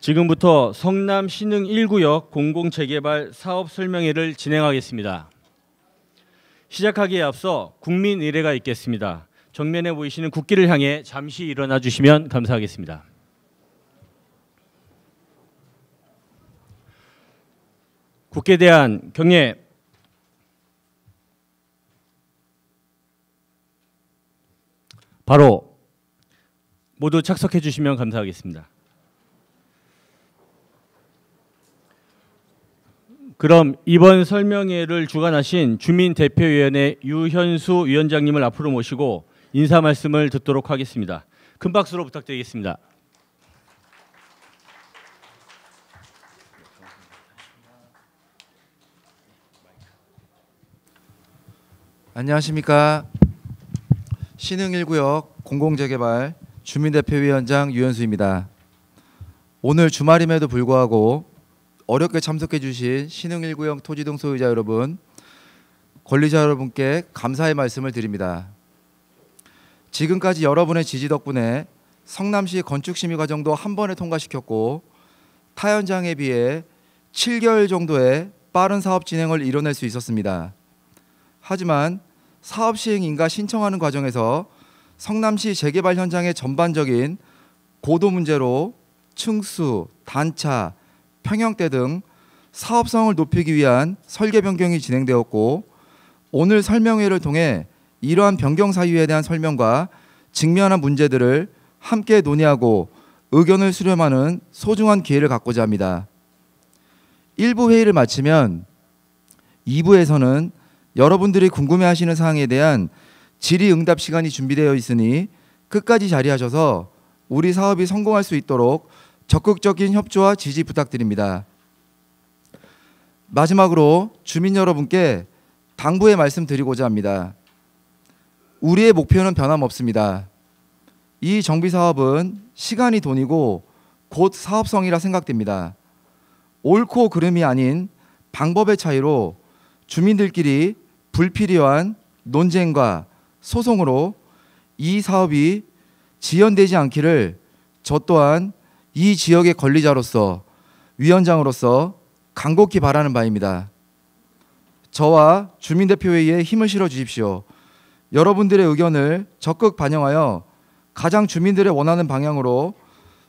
지금부터 성남 신흥 1구역 공공재개발 사업 설명회를 진행하겠습니다. 시작하기에 앞서 국민 의례가 있겠습니다. 정면에 보이시는 국기를 향해 잠시 일어나 주시면 감사하겠습니다. 국기에 대한 경례. 바로 모두 착석해 주시면 감사하겠습니다. 그럼 이번 설명회를 주관하신 주민대표위원회 유현수 위원장님을 앞으로 모시고 인사 말씀을 듣도록 하겠습니다. 큰 박수로 부탁드리겠습니다. 안녕하십니까. 신흥 1구역 공공재개발 주민대표위원장 유현수입니다. 오늘 주말임에도 불구하고 어렵게 참석해 주신 신흥 1구역 토지등 소유자 여러분, 권리자 여러분께 감사의 말씀을 드립니다. 지금까지 여러분의 지지 덕분에 성남시 건축심의 과정도 한 번에 통과시켰고 타 현장에 비해 7개월 정도의 빠른 사업 진행을 이뤄낼 수 있었습니다. 하지만 사업 시행 인가 신청하는 과정에서 성남시 재개발 현장의 전반적인 고도 문제로 층수, 단차, 평형대 등 사업성을 높이기 위한 설계 변경이 진행되었고, 오늘 설명회를 통해 이러한 변경 사유에 대한 설명과 직면한 문제들을 함께 논의하고 의견을 수렴하는 소중한 기회를 갖고자 합니다. 1부 회의를 마치면 2부에서는 여러분들이 궁금해하시는 사항에 대한 질의응답 시간이 준비되어 있으니 끝까지 자리하셔서 우리 사업이 성공할 수 있도록 적극적인 협조와 지지 부탁드립니다. 마지막으로 주민 여러분께 당부의 말씀 드리고자 합니다. 우리의 목표는 변함없습니다. 이 정비사업은 시간이 돈이고 곧 사업성이라 생각됩니다. 옳고 그름이 아닌 방법의 차이로 주민들끼리 불필요한 논쟁과 소송으로 이 사업이 지연되지 않기를 저 또한 이 지역의 권리자로서 위원장으로서 간곡히 바라는 바입니다. 저와 주민대표회의에 힘을 실어 주십시오. 여러분들의 의견을 적극 반영하여 가장 주민들의 원하는 방향으로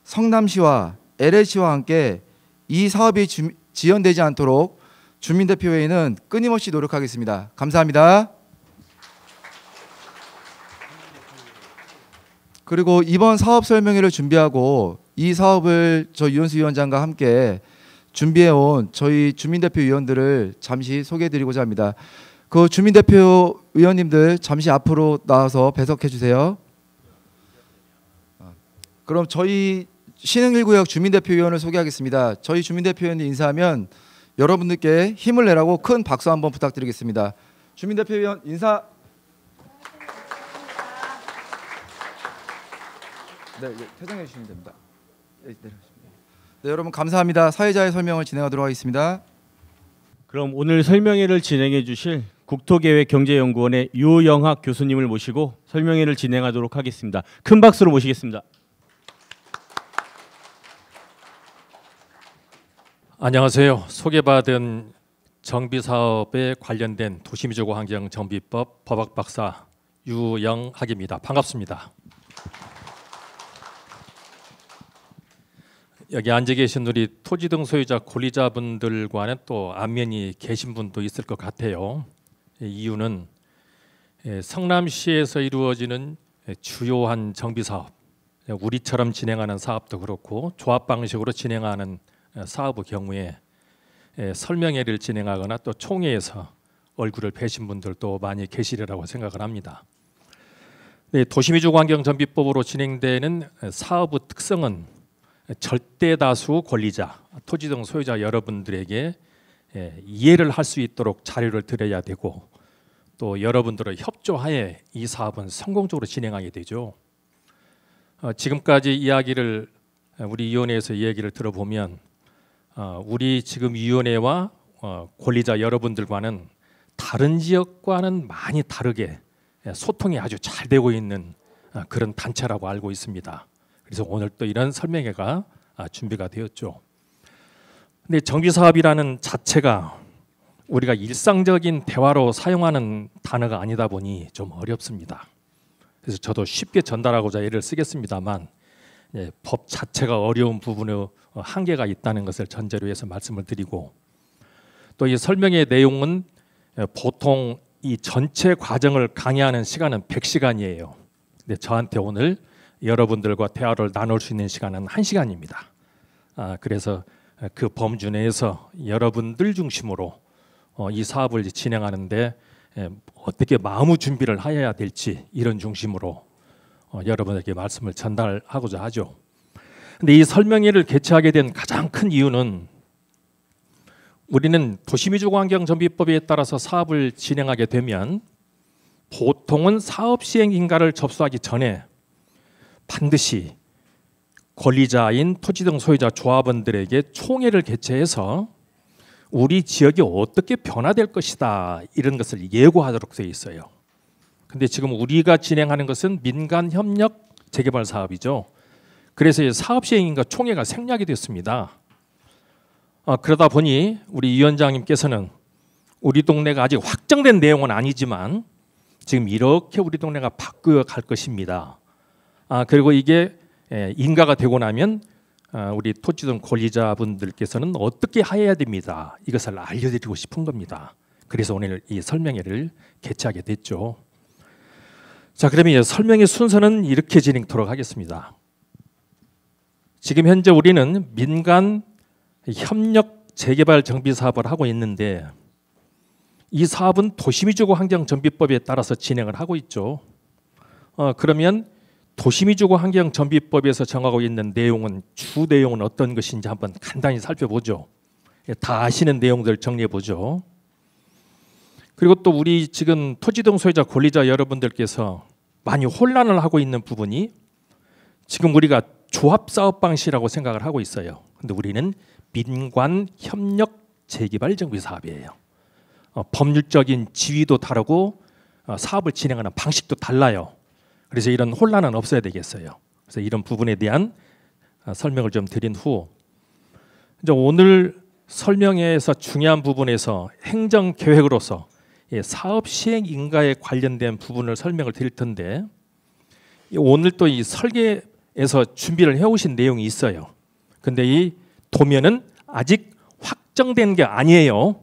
성남시와 LH와 함께 이 사업이 지연되지 않도록 주민대표회의는 끊임없이 노력하겠습니다. 감사합니다. 그리고 이번 사업 설명회를 준비하고 이 사업을 저 유현수 위원장과 함께 준비해온 저희 주민대표 위원들을 잠시 소개해드리고자 합니다. 그 주민대표 위원님들 잠시 앞으로 나와서 배석해 주세요. 그럼 저희 신흥 1구역 주민대표 위원을 소개하겠습니다. 저희 주민대표 위원님 인사하면 여러분들께 힘을 내라고 큰 박수 한번 부탁드리겠습니다. 주민대표 위원 인사. 네, 퇴장해 주시면 됩니다. 네, 여러분 감사합니다. 사회자의 설명을 진행하도록 하겠습니다. 그럼 오늘 설명회를 진행해 주실 국토계획경제연구원의 유영학 교수님을 모시고 설명회를 진행하도록 하겠습니다. 큰 박수로 모시겠습니다. 안녕하세요. 소개받은 정비사업에 관련된 도시미주거환경정비법 법학박사 유영학입니다. 반갑습니다. 여기 앉아 계신 우리 토지등 소유자 권리자분들과는 또 안면이 계신 분도 있을 것 같아요. 이유는 성남시에서 이루어지는 주요한 정비사업, 우리처럼 진행하는 사업도 그렇고 조합 방식으로 진행하는 사업의 경우에 설명회를 진행하거나 또 총회에서 얼굴을 뵈신 분들도 많이 계시리라고 생각을 합니다. 도시미주거환경정비법으로 진행되는 사업의 특성은 절대 다수 권리자, 토지등 소유자 여러분들에게 이해를 할 수 있도록 자료를 드려야 되고 또 여러분들의 협조하에 이 사업은 성공적으로 진행하게 되죠. 지금까지 이야기를 우리 위원회에서 이야기를 들어보면 우리 지금 위원회와 권리자 여러분들과는 다른 지역과는 많이 다르게 소통이 아주 잘 되고 있는 그런 단체라고 알고 있습니다. 그래서 오늘 또 이런 설명회가 준비가 되었죠. 근데 정비 사업이라는 자체가 우리가 일상적인 대화로 사용하는 단어가 아니다 보니 좀 어렵습니다. 그래서 저도 쉽게 전달하고자 예를 쓰겠습니다만 법 자체가 어려운 부분에 한계가 있다는 것을 전제로 해서 말씀을 드리고, 또 이 설명의 내용은 보통 이 전체 과정을 강의하는 시간은 100시간이에요. 근데 저한테 오늘 여러분들과 대화를 나눌 수 있는 시간은 1시간입니다. 그래서 그 범주 내에서 여러분들 중심으로 이 사업을 진행하는데 어떻게 마음의 준비를 해야 될지 이런 중심으로 여러분에게 말씀을 전달하고자 하죠. 근데 이 설명회를 개최하게 된 가장 큰 이유는 우리는 도시미주환경정비법에 따라서 사업을 진행하게 되면 보통은 사업 시행 인가를 접수하기 전에 반드시 권리자인 토지 등 소유자 조합원들에게 총회를 개최해서 우리 지역이 어떻게 변화될 것이다 이런 것을 예고하도록 되어 있어요. 근데 지금 우리가 진행하는 것은 민간 협력 재개발 사업이죠. 그래서 사업 시행인가 총회가 생략이 됐습니다. 그러다 보니 우리 위원장님께서는 우리 동네가 아직 확정된 내용은 아니지만 지금 이렇게 우리 동네가 바뀌어 갈 것입니다. 그리고 이게 인가가 되고 나면 우리 토지등 권리자분들께서는 어떻게 해야 됩니다. 이것을 알려드리고 싶은 겁니다. 그래서 오늘 이 설명회를 개최하게 됐죠. 자, 그러면 설명회 순서는 이렇게 진행토록 하겠습니다. 지금 현재 우리는 민간 협력 재개발 정비 사업을 하고 있는데 이 사업은 도시미주거 환경정비법에 따라서 진행을 하고 있죠. 그러면 도시미주거 환경정비법에서 정하고 있는 내용은 주 내용은 어떤 것인지 한번 간단히 살펴보죠. 다 아시는 내용들 정리해 보죠. 그리고 또 우리 지금 토지등 소유자 권리자 여러분들께서 많이 혼란을 하고 있는 부분이 지금 우리가 조합사업 방식이라고 생각을 하고 있어요. 근데 우리는 민관 협력 재개발 정비 사업이에요. 법률적인 지위도 다르고 사업을 진행하는 방식도 달라요. 그래서 이런 혼란은 없어야 되겠어요. 그래서 이런 부분에 대한 설명을 좀 드린 후 이제 오늘 설명회에서 중요한 부분에서 행정계획으로서 사업 시행 인가에 관련된 부분을 설명을 드릴 텐데 오늘 또 이 설계에서 준비를 해오신 내용이 있어요. 근데 이 도면은 아직 확정된 게 아니에요.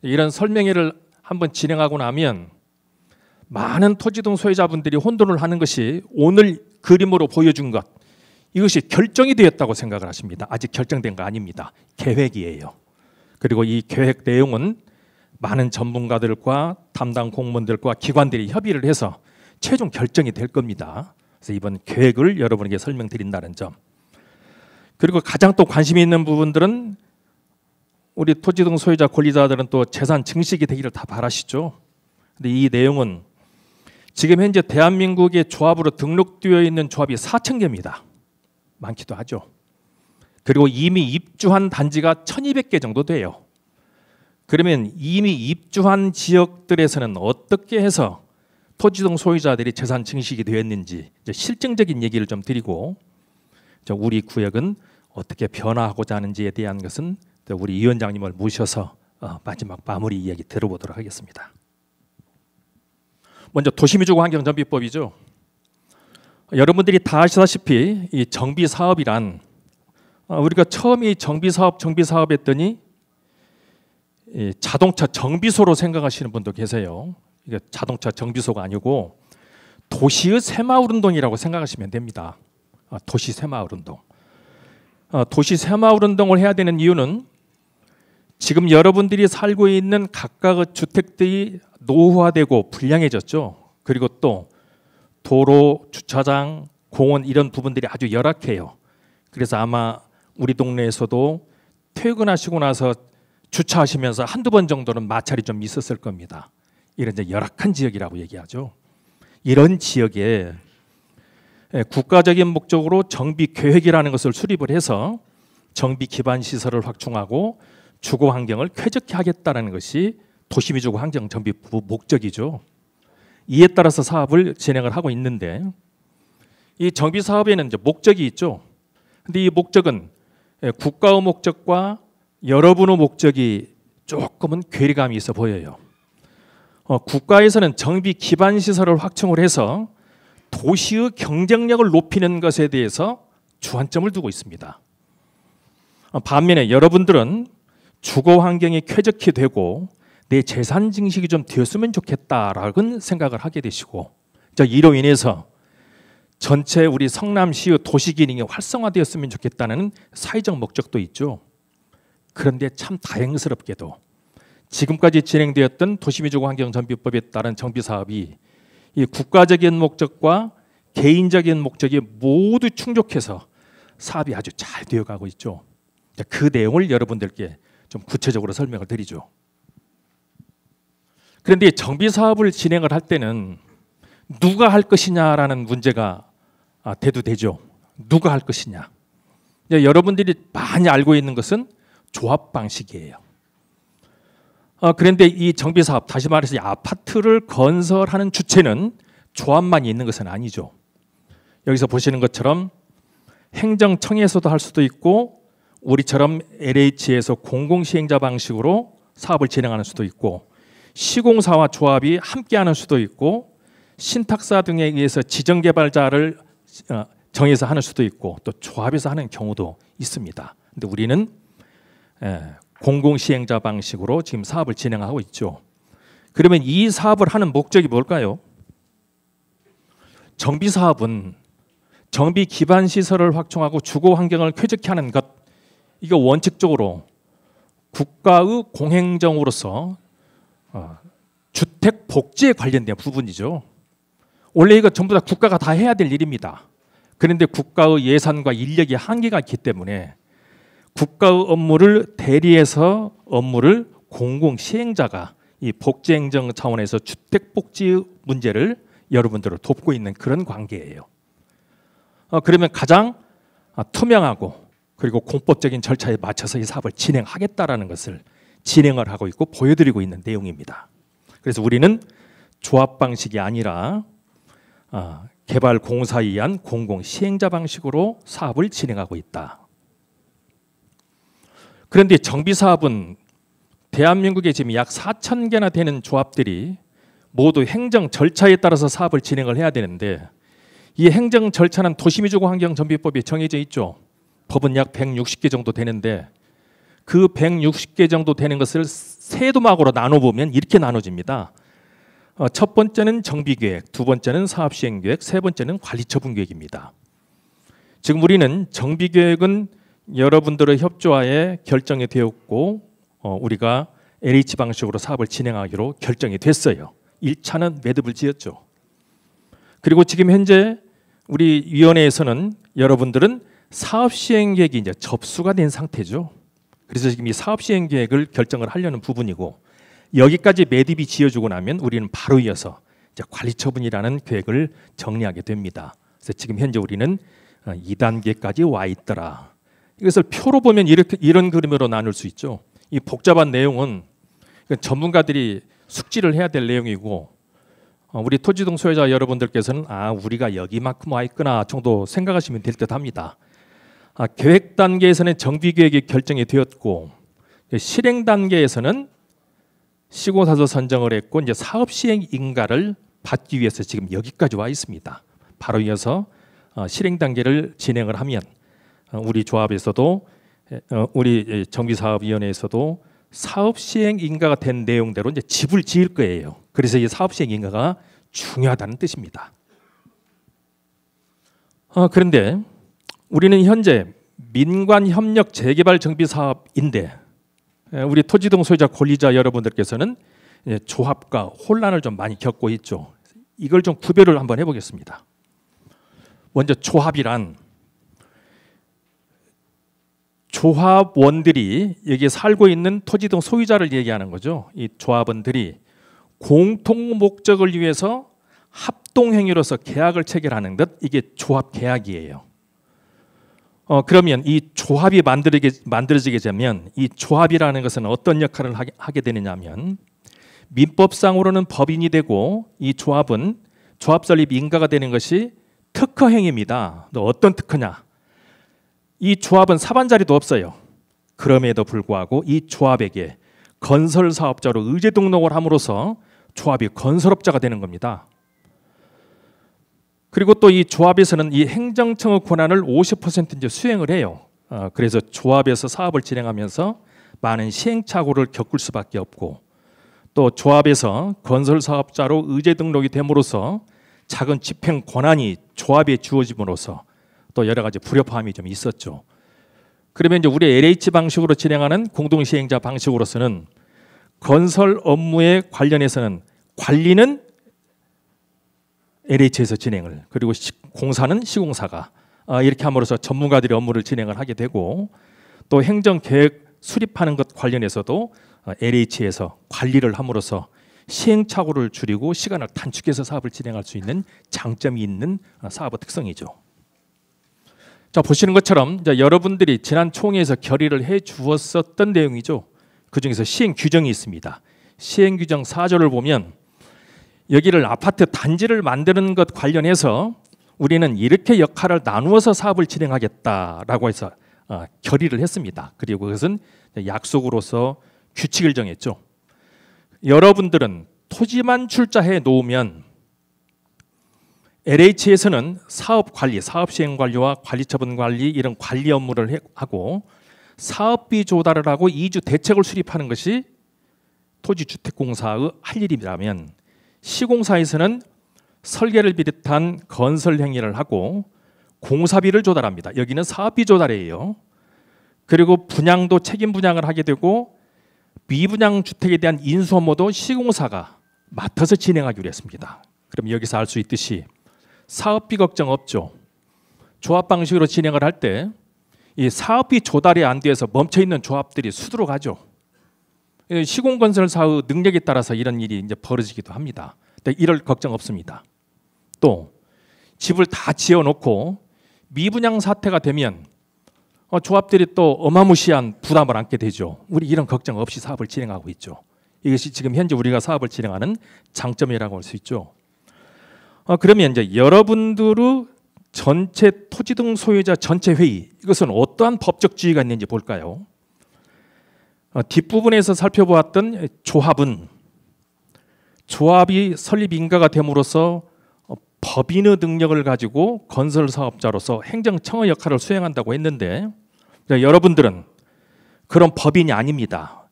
이런 설명회를 한번 진행하고 나면 많은 토지등 소유자분들이 혼돈을 하는 것이 오늘 그림으로 보여준 것, 이것이 결정이 되었다고 생각을 하십니다. 아직 결정된 거 아닙니다. 계획이에요. 그리고 이 계획 내용은 많은 전문가들과 담당 공무원들과 기관들이 협의를 해서 최종 결정이 될 겁니다. 그래서 이번 계획을 여러분에게 설명드린다는 점. 그리고 가장 또 관심이 있는 부분들은 우리 토지등 소유자 권리자들은 또 재산 증식이 되기를 다 바라시죠. 근데 이 내용은 지금 현재 대한민국의 조합으로 등록되어 있는 조합이 4,000개입니다. 많기도 하죠. 그리고 이미 입주한 단지가 1,200개 정도 돼요. 그러면 이미 입주한 지역들에서는 어떻게 해서 토지등 소유자들이 재산 증식이 되었는지 실증적인 얘기를 좀 드리고 우리 구역은 어떻게 변화하고자 하는지에 대한 것은 우리 위원장님을 모셔서 마지막 마무리 이야기 들어보도록 하겠습니다. 먼저 도시미주거 환경정비법이죠. 여러분들이 다 아시다시피 이 정비 사업이란 우리가 처음에 이 정비 사업 했더니 이 자동차 정비소로 생각하시는 분도 계세요. 이게 자동차 정비소가 아니고 도시의 새마을 운동이라고 생각하시면 됩니다. 도시 새마을 운동. 도시 새마을 운동을 해야 되는 이유는 지금 여러분들이 살고 있는 각각의 주택들이 노후화되고 불량해졌죠. 그리고 또 도로, 주차장, 공원 이런 부분들이 아주 열악해요. 그래서 아마 우리 동네에서도 퇴근하시고 나서 주차하시면서 한두 번 정도는 마찰이 좀 있었을 겁니다. 이런 이제 열악한 지역이라고 얘기하죠. 이런 지역에 국가적인 목적으로 정비 계획이라는 것을 수립을 해서 정비 기반 시설을 확충하고 주거 환경을 쾌적히 하겠다는 것이 도시미주거 환경 정비 목적이죠. 이에 따라서 사업을 진행을 하고 있는데 이 정비 사업에는 이제 목적이 있죠. 근데 이 목적은 국가의 목적과 여러분의 목적이 조금은 괴리감이 있어 보여요. 국가에서는 정비 기반 시설을 확충을 해서 도시의 경쟁력을 높이는 것에 대해서 주안점을 두고 있습니다. 반면에 여러분들은 주거 환경이 쾌적히 되고 내 재산 증식이 좀 되었으면 좋겠다라는 생각을 하게 되시고, 이로 인해서 전체 우리 성남시의 도시 기능이 활성화되었으면 좋겠다는 사회적 목적도 있죠. 그런데 참 다행스럽게도 지금까지 진행되었던 도시미주거환경정비법에 따른 정비 사업이 이 국가적인 목적과 개인적인 목적이 모두 충족해서 사업이 아주 잘 되어가고 있죠. 그 내용을 여러분들께 좀 구체적으로 설명을 드리죠. 그런데 정비 사업을 진행을 할 때는 누가 할 것이냐라는 문제가 대두되죠. 누가 할 것이냐. 여러분들이 많이 알고 있는 것은 조합 방식이에요. 그런데 이 정비 사업, 다시 말해서 이 아파트를 건설하는 주체는 조합만 있는 것은 아니죠. 여기서 보시는 것처럼 행정청에서도 할 수도 있고, 우리처럼 LH에서 공공시행자 방식으로 사업을 진행하는 수도 있고, 시공사와 조합이 함께하는 수도 있고, 신탁사 등에 의해서 지정개발자를 정해서 하는 수도 있고, 또 조합에서 하는 경우도 있습니다. 근데 우리는 공공시행자 방식으로 지금 사업을 진행하고 있죠. 그러면 이 사업을 하는 목적이 뭘까요? 정비 사업은 정비 기반 시설을 확충하고 주거 환경을 쾌적히 하는 것, 이거 원칙적으로 국가의 공행정으로서 주택 복지에 관련된 부분이죠. 원래 이거 전부 다 국가가 다 해야 될 일입니다. 그런데 국가의 예산과 인력이 한계가 있기 때문에 국가의 업무를 대리해서 업무를 공공시행자가 이 복지행정 차원에서 주택복지 문제를 여러분들을 돕고 있는 그런 관계예요. 그러면 가장 투명하고 그리고 공법적인 절차에 맞춰서 이 사업을 진행하겠다라는 것을 진행을 하고 있고 보여드리고 있는 내용입니다. 그래서 우리는 조합 방식이 아니라 개발공사에 의한 공공시행자 방식으로 사업을 진행하고 있다. 그런데 정비사업은 대한민국에 지금 약 4,000개나 되는 조합들이 모두 행정 절차에 따라서 사업을 진행을 해야 되는데, 이 행정 절차는 도시미주거환경정비법에 정해져 있죠. 법은 약 160개 정도 되는데, 그 160개 정도 되는 것을 세 도막으로 나눠보면 이렇게 나눠집니다. 첫 번째는 정비계획, 두 번째는 사업시행계획, 세 번째는 관리처분계획입니다. 지금 우리는 정비계획은 여러분들의 협조하에 결정이 되었고, 우리가 LH 방식으로 사업을 진행하기로 결정이 됐어요. 1차는 매듭을 지었죠. 그리고 지금 현재 우리 위원회에서는 여러분들은 사업시행계획이 이제 접수가 된 상태죠. 그래서 지금 이 사업시행계획을 결정을 하려는 부분이고, 여기까지 매듭이 지어지고 나면 우리는 바로 이어서 이제 관리처분이라는 계획을 정리하게 됩니다. 그래서 지금 현재 우리는 2단계까지 와 있더라. 이것을 표로 보면 이런 그림으로 나눌 수 있죠. 이 복잡한 내용은 전문가들이 숙지를 해야 될 내용이고, 우리 토지등 소유자 여러분들께서는 우리가 여기만큼 와 있구나 정도 생각하시면 될 듯합니다. 계획 단계에서는 정비계획이 결정이 되었고, 실행 단계에서는 시공사도 선정을 했고, 이제 사업시행 인가를 받기 위해서 지금 여기까지 와 있습니다. 바로 이어서 실행 단계를 진행을 하면 우리 조합에서도 우리 정비사업위원회에서도 사업시행 인가가 된 내용대로 이제 집을 지을 거예요. 그래서 이 사업시행 인가가 중요하다는 뜻입니다. 그런데 우리는 현재 민관협력 재개발 정비 사업인데, 우리 토지등 소유자 권리자 여러분들께서는 조합과 혼란을 좀 많이 겪고 있죠. 이걸 좀 구별을 한번 해보겠습니다. 먼저 조합이란 조합원들이 여기에 살고 있는 토지등 소유자를 얘기하는 거죠. 이 조합원들이 공통 목적을 위해서 합동행위로서 계약을 체결하는 것, 이게 조합 계약이에요. 그러면 이 조합이 만들어지게 되면 이 조합이라는 것은 어떤 역할을 하게 되느냐면, 민법상으로는 법인이 되고, 이 조합은 조합 설립 인가가 되는 것이 특허행위입니다. 어떤 특허냐? 이 조합은 사반 자리도 없어요. 그럼에도 불구하고 이 조합에게 건설 사업자로 의제 등록을 함으로써 조합이 건설업자가 되는 겁니다. 그리고 또 이 조합에서는 이 행정청의 권한을 50% 이제 수행을 해요. 그래서 조합에서 사업을 진행하면서 많은 시행착오를 겪을 수밖에 없고, 또 조합에서 건설 사업자로 의제 등록이 됨으로써 작은 집행 권한이 조합에 주어짐으로써 또 여러 가지 불협화음이 좀 있었죠. 그러면 이제 우리 LH 방식으로 진행하는 공동시행자 방식으로서는 건설 업무에 관련해서는 관리는 LH에서 진행을, 그리고 공사는 시공사가 이렇게 함으로써 전문가들이 업무를 진행을 하게 되고, 또 행정계획 수립하는 것 관련해서도 LH에서 관리를 함으로써 시행착오를 줄이고 시간을 단축해서 사업을 진행할 수 있는 장점이 있는 사업의 특성이죠. 자, 보시는 것처럼 이제 여러분들이 지난 총회에서 결의를 해 주었었던 내용이죠. 그중에서 시행 규정이 있습니다. 시행 규정 4조를 보면 여기를 아파트 단지를 만드는 것 관련해서 우리는 이렇게 역할을 나누어서 사업을 진행하겠다라고 해서 결의를 했습니다. 그리고 그것은 약속으로서 규칙을 정했죠. 여러분들은 토지만 출자해 놓으면 LH에서는 사업 관리, 사업 시행 관리와 관리 처분 관리 이런 관리 업무를 하고, 사업비 조달을 하고 이주 대책을 수립하는 것이 토지주택공사의 할 일이라면, 시공사에서는 설계를 비롯한 건설 행위를 하고 공사비를 조달합니다. 여기는 사업비 조달이에요. 그리고 분양도 책임 분양을 하게 되고, 미분양 주택에 대한 인수 업무도 시공사가 맡아서 진행하기로 했습니다. 그럼 여기서 알 수 있듯이 사업비 걱정 없죠. 조합 방식으로 진행을 할 때 이 사업비 조달이 안 돼서 멈춰 있는 조합들이 수두룩 하죠. 시공건설사의 능력에 따라서 이런 일이 이제 벌어지기도 합니다. 근데 이럴 걱정 없습니다. 또 집을 다 지어놓고 미분양 사태가 되면 조합들이 또 어마무시한 부담을 안게 되죠. 우리 이런 걱정 없이 사업을 진행하고 있죠. 이것이 지금 현재 우리가 사업을 진행하는 장점이라고 할 수 있죠. 그러면 이제 여러분들의 전체 토지 등 소유자 전체 회의, 이것은 어떠한 법적 지위가 있는지 볼까요? 뒷부분에서 살펴보았던 조합은 조합이 설립 인가가 됨으로써 법인의 능력을 가지고 건설 사업자로서 행정청의 역할을 수행한다고 했는데, 여러분들은 그런 법인이 아닙니다.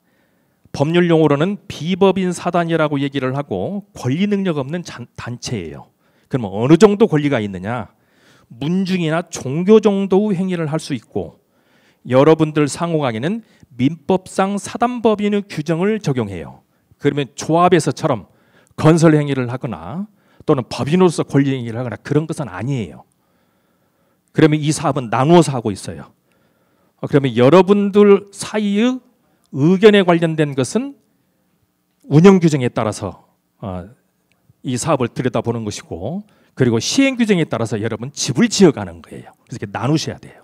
법률 용어로는 비법인 사단이라고 얘기를 하고 권리 능력 없는 단체예요. 그러면 어느 정도 권리가 있느냐? 문중이나 종교 정도의 행위를 할 수 있고, 여러분들 상호강에는 민법상 사단법인의 규정을 적용해요. 그러면 조합에서처럼 건설 행위를 하거나 또는 법인으로서 권리 행위를 하거나 그런 것은 아니에요. 그러면 이 사업은 나누어서 하고 있어요. 그러면 여러분들 사이의 의견에 관련된 것은 운영 규정에 따라서 이 사업을 들여다보는 것이고, 그리고 시행 규정에 따라서 여러분 집을 지어가는 거예요. 그래서 이렇게 나누셔야 돼요.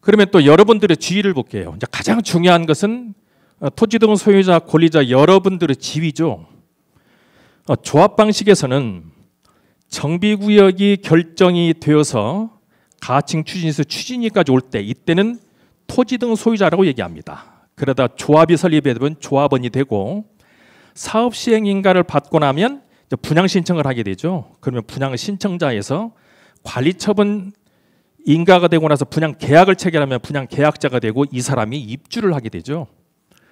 그러면 또 여러분들의 지위를 볼게요. 이제 가장 중요한 것은 토지 등 소유자, 권리자 여러분들의 지위죠. 조합 방식에서는 정비구역이 결정이 되어서 가칭 추진에서 추진위까지 올 때, 이때는 토지 등 소유자라고 얘기합니다. 그러다 조합이 설립이 되면 조합원이 되고, 사업 시행 인가를 받고 나면 분양 신청을 하게 되죠. 그러면 분양 신청자에서 관리 처분 인가가 되고 나서 분양 계약을 체결하면 분양 계약자가 되고, 이 사람이 입주를 하게 되죠.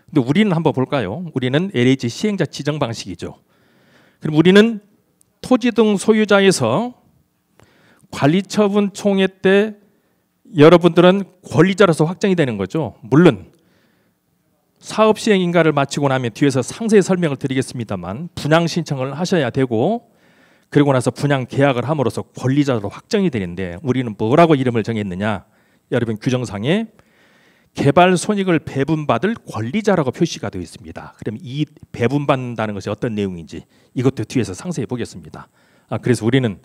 근데 우리는 한번 볼까요? 우리는 LH 시행자 지정 방식이죠. 그럼 우리는 토지 등 소유자에서 관리처분 총회 때 여러분들은 권리자로서 확정이 되는 거죠. 물론 사업 시행 인가를 마치고 나면 뒤에서 상세히 설명을 드리겠습니다만, 분양 신청을 하셔야 되고, 그리고 나서 분양 계약을 함으로써 권리자로 확정이 되는데, 우리는 뭐라고 이름을 정했느냐? 여러분 규정상에 개발 손익을 배분받을 권리자라고 표시가 되어 있습니다. 그럼 이 배분받는다는 것이 어떤 내용인지 이것도 뒤에서 상세히 보겠습니다. 그래서 우리는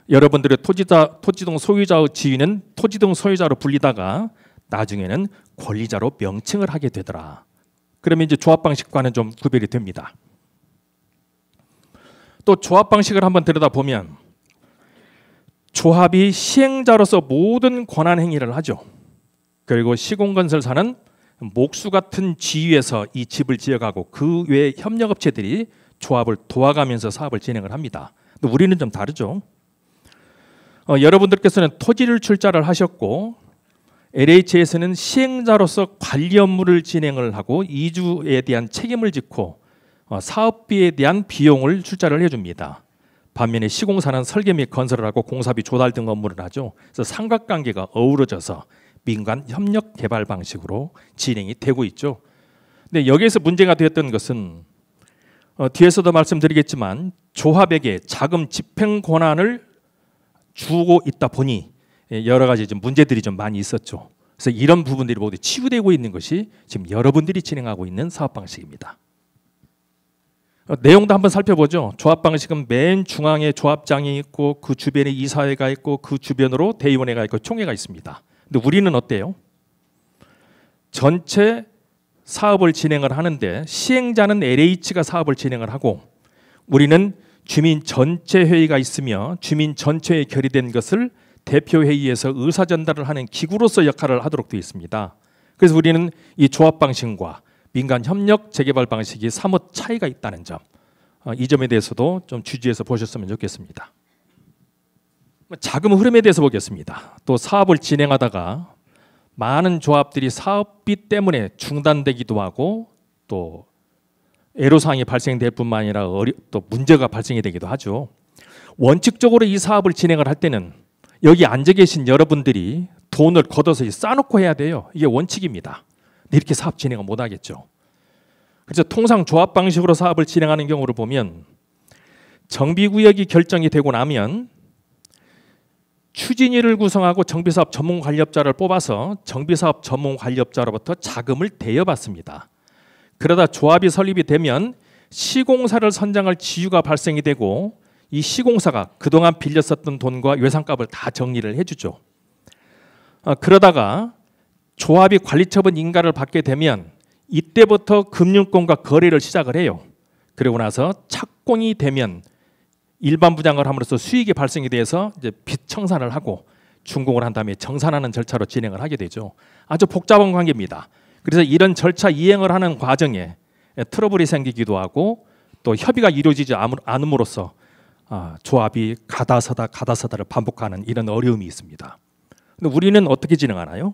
여러분들의 토지 등 소유자의 지위는 토지 등 소유자로 불리다가 나중에는 권리자로 명칭을 하게 되더라. 그러면 이제 조합 방식과는 좀 구별이 됩니다. 또 조합 방식을 한번 들여다보면 조합이 시행자로서 모든 권한 행위를 하죠. 그리고 시공건설사는 목수 같은 지위에서 이 집을 지어가고 그 외 협력업체들이 조합을 도와가면서 사업을 진행을 합니다. 근데 우리는 좀 다르죠. 여러분들께서는 토지를 출자를 하셨고 LH에서는 시행자로서 관리 업무를 진행을 하고 이주에 대한 책임을 짓고 사업비에 대한 비용을 출자를 해줍니다. 반면에 시공사는 설계 및 건설을 하고 공사비 조달 등 업무를 하죠. 그래서 삼각관계가 어우러져서 민간 협력 개발 방식으로 진행이 되고 있죠. 근데 여기에서 문제가 되었던 것은 뒤에서도 말씀드리겠지만 조합에게 자금 집행 권한을 주고 있다 보니 여러 가지 좀 문제들이 좀 많이 있었죠. 그래서 이런 부분들이 모두 치유되고 있는 것이 지금 여러분들이 진행하고 있는 사업 방식입니다. 내용도 한번 살펴보죠. 조합 방식은 맨 중앙에 조합장이 있고 그 주변에 이사회가 있고 그 주변으로 대의원회가 있고 총회가 있습니다. 근데 우리는 어때요? 전체 사업을 진행을 하는데 시행자는 LH가 사업을 진행을 하고 우리는 주민 전체 회의가 있으며 주민 전체에 결의된 것을 대표회의에서 의사전달을 하는 기구로서 역할을 하도록 되어 있습니다. 그래서 우리는 이 조합 방식과 민간 협력 재개발 방식이 사뭇 차이가 있다는 점, 이 점에 대해서도 좀 주지해서 보셨으면 좋겠습니다. 자금 흐름에 대해서 보겠습니다. 또 사업을 진행하다가 많은 조합들이 사업비 때문에 중단되기도 하고 또 애로사항이 발생될 뿐만 아니라 또 문제가 발생이 되기도 하죠. 원칙적으로 이 사업을 진행을 할 때는 여기 앉아 계신 여러분들이 돈을 걷어서 쌓아놓고 해야 돼요. 이게 원칙입니다. 근데 이렇게 사업 진행을 못 하겠죠. 그래서 통상 조합 방식으로 사업을 진행하는 경우를 보면 정비구역이 결정이 되고 나면 추진위를 구성하고 정비사업 전문관리업자를 뽑아서 정비사업 전문관리업자로부터 자금을 대여받습니다. 그러다 조합이 설립이 되면 시공사를 선정할 지유가 발생이 되고 이 시공사가 그동안 빌려 썼던 돈과 외상값을 다 정리를 해주죠. 그러다가 조합이 관리처분 인가를 받게 되면 이때부터 금융권과 거래를 시작을 해요. 그리고 나서 착공이 되면 일반 부장을 함으로써 수익이 발생이 돼서 이제 빚 청산을 하고 준공을 한 다음에 정산하는 절차로 진행을 하게 되죠. 아주 복잡한 관계입니다. 그래서 이런 절차 이행을 하는 과정에 트러블이 생기기도 하고 또 협의가 이루어지지 않음으로써 조합이 가다서다를 반복하는 이런 어려움이 있습니다. 근데 우리는 어떻게 진행하나요?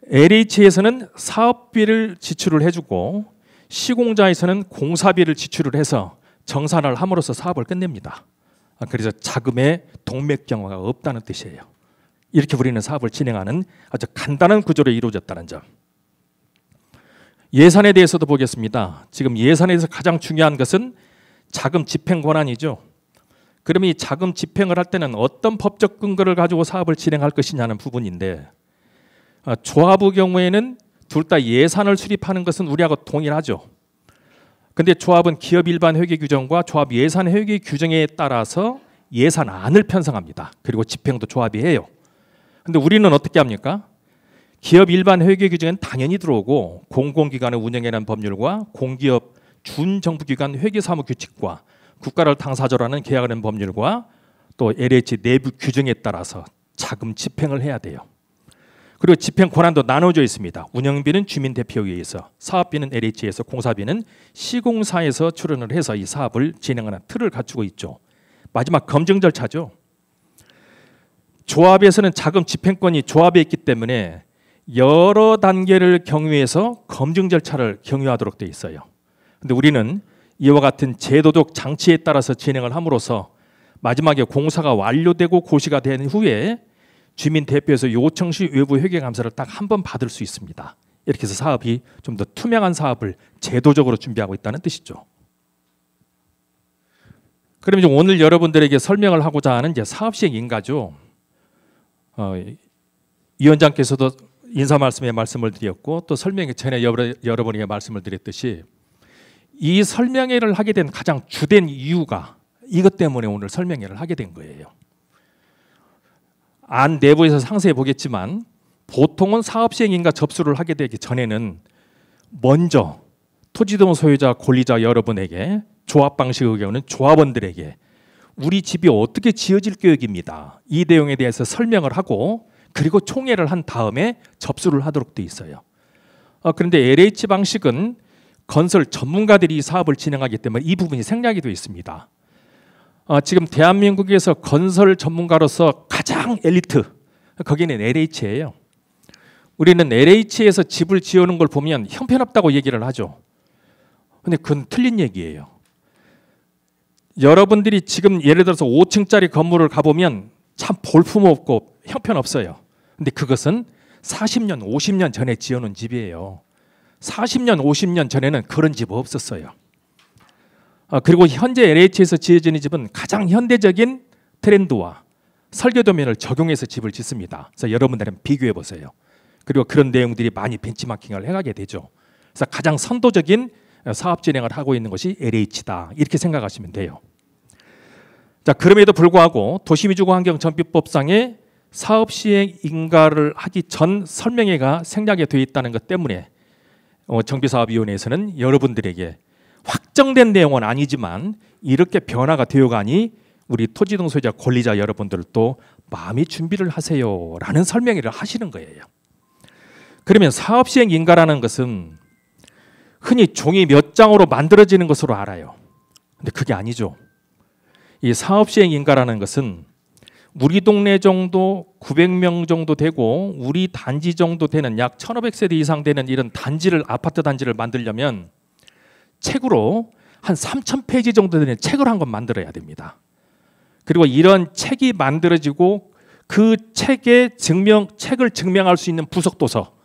LH에서는 사업비를 지출을 해주고 시공자에서는 공사비를 지출을 해서 정산을 함으로써 사업을 끝냅니다. 그래서 자금의 동맥경화가 없다는 뜻이에요. 이렇게 우리는 사업을 진행하는 아주 간단한 구조로 이루어졌다는 점. 예산에 대해서도 보겠습니다. 지금 예산에서 가장 중요한 것은 자금 집행 권한이죠. 그러면 이 자금 집행을 할 때는 어떤 법적 근거를 가지고 사업을 진행할 것이냐는 부분인데 조합의 경우에는 둘 다 예산을 수립하는 것은 우리하고 동일하죠. 근데 조합은 기업 일반 회계 규정과 조합 예산 회계 규정에 따라서 예산안을 편성합니다. 그리고 집행도 조합이 해요. 근데 우리는 어떻게 합니까? 기업 일반 회계 규정은 당연히 들어오고 공공기관의 운영이라는 법률과 공기업 준정부기관 회계사무 규칙과 국가를 당사자로 하는 계약하는 법률과 또 LH 내부 규정에 따라서 자금 집행을 해야 돼요. 그리고 집행 권한도 나눠져 있습니다. 운영비는 주민대표회의에서, 사업비는 LH에서, 공사비는 시공사에서 출원을 해서 이 사업을 진행하는 틀을 갖추고 있죠. 마지막 검증 절차죠. 조합에서는 자금 집행권이 조합에 있기 때문에 여러 단계를 경유해서 검증 절차를 경유하도록 되어 있어요. 근데 우리는 이와 같은 제도적 장치에 따라서 진행을 함으로써 마지막에 공사가 완료되고 고시가 된 후에 주민 대표에서 요청 시 외부 회계 감사를 딱 한 번 받을 수 있습니다. 이렇게 해서 사업이 좀 더 투명한 사업을 제도적으로 준비하고 있다는 뜻이죠. 그럼 이제 오늘 여러분들에게 설명을 하고자 하는 이제 사업 시행 인가죠. 위원장께서도 인사 말씀에 말씀을 드렸고 또 설명 전에 여러분에게 말씀을 드렸듯이 이 설명회를 하게 된 가장 주된 이유가 이것 때문에 오늘 설명회를 하게 된 거예요. 안 내부에서 상세히 보겠지만 보통은 사업 시행인가 접수를 하게 되기 전에는 먼저 토지동 소유자 권리자 여러분에게 조합 방식의 경우는 조합원들에게 우리 집이 어떻게 지어질 계획입니다. 이 내용에 대해서 설명을 하고 그리고 총회를 한 다음에 접수를 하도록 돼 있어요. 그런데 LH 방식은 건설 전문가들이 이 사업을 진행하기 때문에 이 부분이 생략이 되어 있습니다. 지금 대한민국에서 건설 전문가로서 가장 엘리트, 거기는 LH예요. 우리는 LH에서 집을 지어놓은 걸 보면 형편없다고 얘기를 하죠. 근데 그건 틀린 얘기예요. 여러분들이 지금 예를 들어서 5층짜리 건물을 가보면 참 볼품없고 형편없어요. 근데 그것은 40년, 50년 전에 지어놓은 집이에요. 40년, 50년 전에는 그런 집 없었어요. 그리고 현재 LH에서 지어지는 집은 가장 현대적인 트렌드와 설계도면을 적용해서 집을 짓습니다. 그래서 여러분들은 비교해 보세요. 그리고 그런 내용들이 많이 벤치마킹을 해가게 되죠. 그래서 가장 선도적인 사업 진행을 하고 있는 것이 LH다. 이렇게 생각하시면 돼요. 자, 그럼에도 불구하고 도시미주공환경전비법상의 사업 시행 인가를 하기 전 설명회가 생략이 되어 있다는 것 때문에 정비사업위원회에서는 여러분들에게 확정된 내용은 아니지만 이렇게 변화가 되어가니 우리 토지등 소유자 권리자 여러분들도 마음의 준비를 하세요라는 설명회를 하시는 거예요. 그러면 사업 시행 인가라는 것은 흔히 종이 몇 장으로 만들어지는 것으로 알아요. 근데 그게 아니죠. 이 사업 시행 인가라는 것은 우리 동네 정도 900명 정도 되고 우리 단지 정도 되는 약 1500세대 이상 되는 이런 단지를, 아파트 단지를 만들려면 책으로 한 3000페이지 정도 되는 책을 한 권 만들어야 됩니다. 그리고 이런 책이 만들어지고 그 책을 증명할 수 있는 부속도서,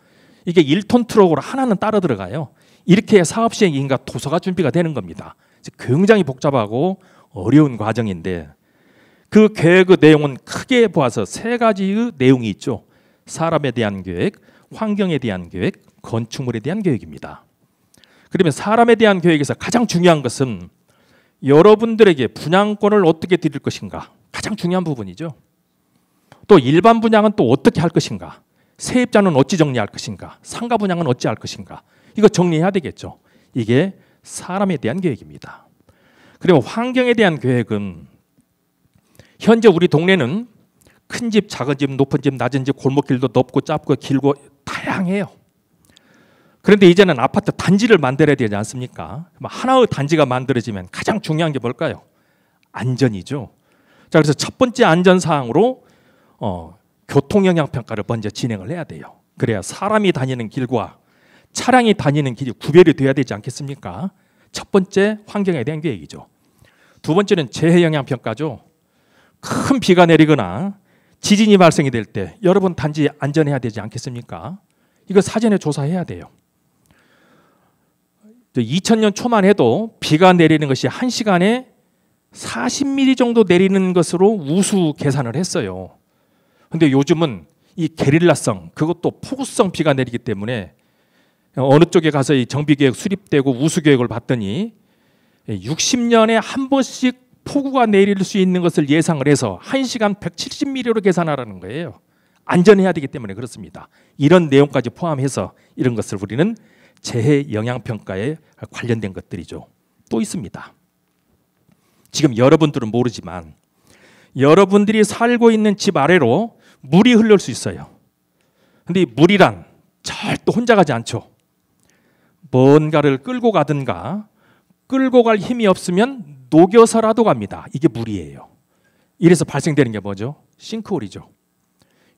이게 1톤 트럭으로 하나는 따라 들어가요. 이렇게 사업 시행 인가 도서가 준비가 되는 겁니다. 굉장히 복잡하고 어려운 과정인데 그 계획의 내용은 크게 보아서 세 가지의 내용이 있죠. 사람에 대한 계획, 환경에 대한 계획, 건축물에 대한 계획입니다. 그러면 사람에 대한 계획에서 가장 중요한 것은 여러분들에게 분양권을 어떻게 드릴 것인가, 가장 중요한 부분이죠. 또 일반 분양은 또 어떻게 할 것인가, 세입자는 어찌 정리할 것인가, 상가 분양은 어찌 할 것인가, 이거 정리해야 되겠죠. 이게 사람에 대한 계획입니다. 그리고 환경에 대한 계획은 현재 우리 동네는 큰 집, 작은 집, 높은 집, 낮은 집, 골목길도 넓고 짧고 길고 다양해요. 그런데 이제는 아파트 단지를 만들어야 되지 않습니까? 하나의 단지가 만들어지면 가장 중요한 게 뭘까요? 안전이죠. 자, 그래서 첫 번째 안전사항으로 교통영향평가를 먼저 진행을 해야 돼요. 그래야 사람이 다니는 길과 차량이 다니는 길이 구별이 돼야 되지 않겠습니까? 첫 번째 환경에 대한 계획이죠. 두 번째는 재해영향평가죠. 큰 비가 내리거나 지진이 발생이 될 때 여러분 단지 안전해야 되지 않겠습니까? 이거 사전에 조사해야 돼요. 2000년 초만 해도 비가 내리는 것이 1시간에 40mm 정도 내리는 것으로 우수 계산을 했어요. 근데 요즘은 이 게릴라성, 그것도 폭우성 비가 내리기 때문에 어느 쪽에 가서 이 정비계획 수립되고 우수계획을 봤더니 60년에 한 번씩 폭우가 내릴 수 있는 것을 예상을 해서 1시간 170mm로 계산하라는 거예요. 안전해야 되기 때문에 그렇습니다. 이런 내용까지 포함해서 이런 것을 우리는 재해 영향평가에 관련된 것들이죠. 또 있습니다. 지금 여러분들은 모르지만 여러분들이 살고 있는 집 아래로 물이 흐를 수 있어요. 근데 이 물이란 절대 혼자 가지 않죠. 뭔가를 끌고 가든가 끌고 갈 힘이 없으면 녹여서라도 갑니다. 이게 물이에요. 이래서 발생되는 게 뭐죠? 싱크홀이죠.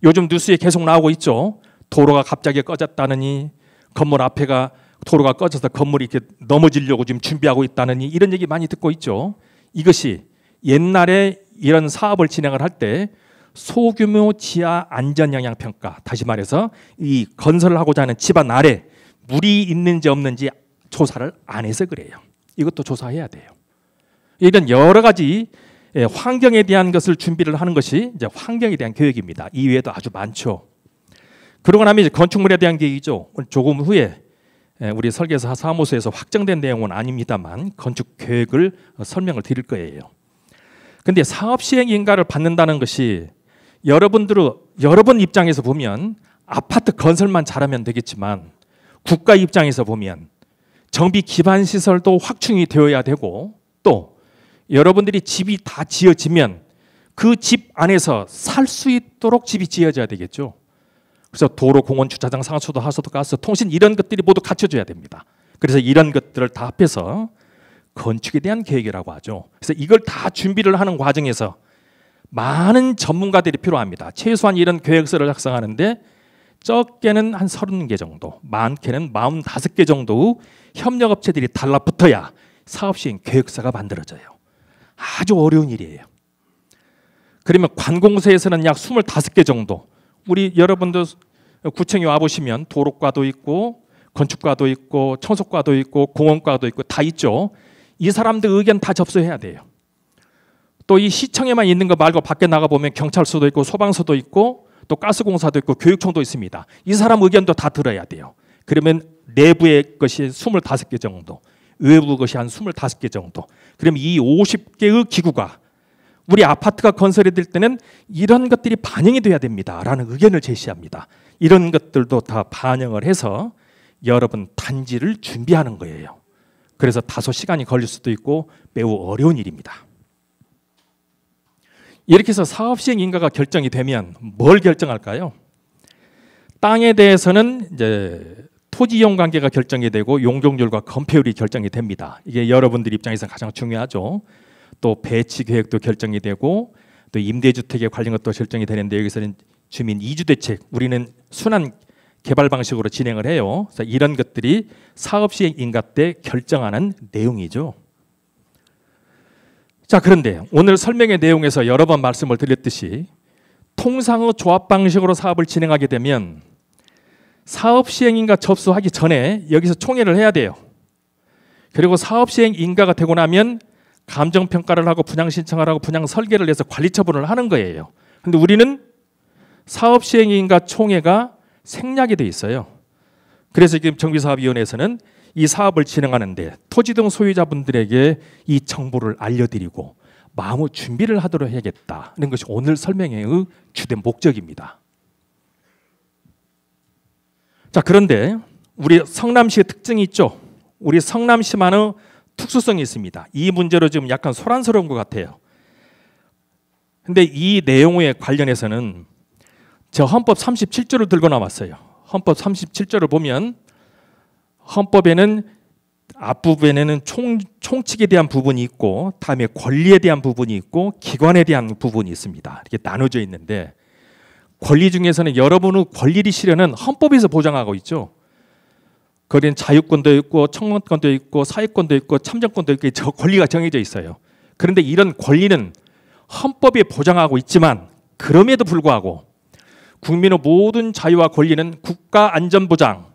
요즘 뉴스에 계속 나오고 있죠. 도로가 갑자기 꺼졌다느니, 건물 앞에가 도로가 꺼져서 건물이 이렇게 넘어지려고 지금 준비하고 있다느니, 이런 얘기 많이 듣고 있죠. 이것이 옛날에 이런 사업을 진행을 할 때 소규모 지하 안전영향평가, 다시 말해서 이 건설을 하고자 하는 집안 아래 물이 있는지 없는지 조사를 안 해서 그래요. 이것도 조사해야 돼요. 이런 여러 가지 환경에 대한 것을 준비를 하는 것이 이제 환경에 대한 계획입니다. 이외에도 아주 많죠. 그러고 나면 이제 건축물에 대한 계획이죠. 조금 후에 우리 설계사 사무소에서 확정된 내용은 아닙니다만 건축 계획을 설명을 드릴 거예요. 근데 사업 시행 인가를 받는다는 것이 여러분 입장에서 보면 아파트 건설만 잘하면 되겠지만 국가 입장에서 보면 정비 기반 시설도 확충이 되어야 되고 또 여러분들이 집이 다 지어지면 그 집 안에서 살 수 있도록 집이 지어져야 되겠죠. 그래서 도로, 공원, 주차장, 상수도, 하수도, 가스, 통신 이런 것들이 모두 갖춰져야 됩니다. 그래서 이런 것들을 다 합해서 건축에 대한 계획이라고 하죠. 그래서 이걸 다 준비를 하는 과정에서 많은 전문가들이 필요합니다. 최소한 이런 계획서를 작성하는데 적게는 한 30개 정도, 많게는 45개 정도의 협력업체들이 달라붙어야 사업시행 계획서가 만들어져요. 아주 어려운 일이에요. 그러면 관공서에서는 약 25개 정도, 우리 여러분들 구청에 와보시면 도로과도 있고 건축과도 있고 청소과도 있고 공원과도 있고 다 있죠. 이 사람들 의견 다 접수해야 돼요. 또 이 시청에만 있는 거 말고 밖에 나가보면 경찰서도 있고 소방서도 있고 또 가스공사도 있고 교육청도 있습니다. 이 사람 의견도 다 들어야 돼요. 그러면 내부의 것이 25개 정도, 외부 것이 한 25개 정도. 그럼 이 50개의 기구가 우리 아파트가 건설이 될 때는 이런 것들이 반영이 돼야 됩니다 라는 의견을 제시합니다. 이런 것들도 다 반영을 해서 여러분 단지를 준비하는 거예요. 그래서 다소 시간이 걸릴 수도 있고 매우 어려운 일입니다. 이렇게 해서 사업시행 인가가 결정이 되면 뭘 결정할까요? 땅에 대해서는 이제 토지 이용 관계가 결정이 되고 용적률과 건폐율이 결정이 됩니다. 이게 여러분들 입장에서 가장 중요하죠. 또 배치 계획도 결정이 되고 또 임대주택에 관련 것도 결정이 되는데 여기서는 주민 이주 대책, 우리는 순환 개발 방식으로 진행을 해요. 그래서 이런 것들이 사업시행 인가 때 결정하는 내용이죠. 자, 그런데 오늘 설명의 내용에서 여러 번 말씀을 드렸듯이 통상의 조합 방식으로 사업을 진행하게 되면 사업시행인가 접수하기 전에 여기서 총회를 해야 돼요. 그리고 사업시행인가가 되고 나면 감정평가를 하고 분양신청을 하고 분양 설계를 해서 관리처분을 하는 거예요. 근데 우리는 사업시행인가 총회가 생략이 돼 있어요. 그래서 지금 정비사업위원회에서는 이 사업을 진행하는데 토지 등 소유자분들에게 이 정보를 알려드리고 마음의 준비를 하도록 해야겠다는 것이 오늘 설명회의 주된 목적입니다. 자, 그런데 우리 성남시의 특징이 있죠. 우리 성남시만의 특수성이 있습니다. 이 문제로 지금 약간 소란스러운 것 같아요. 근데 이 내용에 관련해서는 저 헌법 37조를 들고 나왔어요. 헌법 37조를 보면 헌법에는 앞부분에는 총칙에 대한 부분이 있고 다음에 권리에 대한 부분이 있고 기관에 대한 부분이 있습니다. 이렇게 나눠져 있는데 권리 중에서는 여러분의 권리 실현은 헌법에서 보장하고 있죠. 거기는 자유권도 있고 청원권도 있고 사회권도 있고 참정권도 있고 저 권리가 정해져 있어요. 그런데 이런 권리는 헌법에 보장하고 있지만 그럼에도 불구하고 국민의 모든 자유와 권리는 국가 안전보장,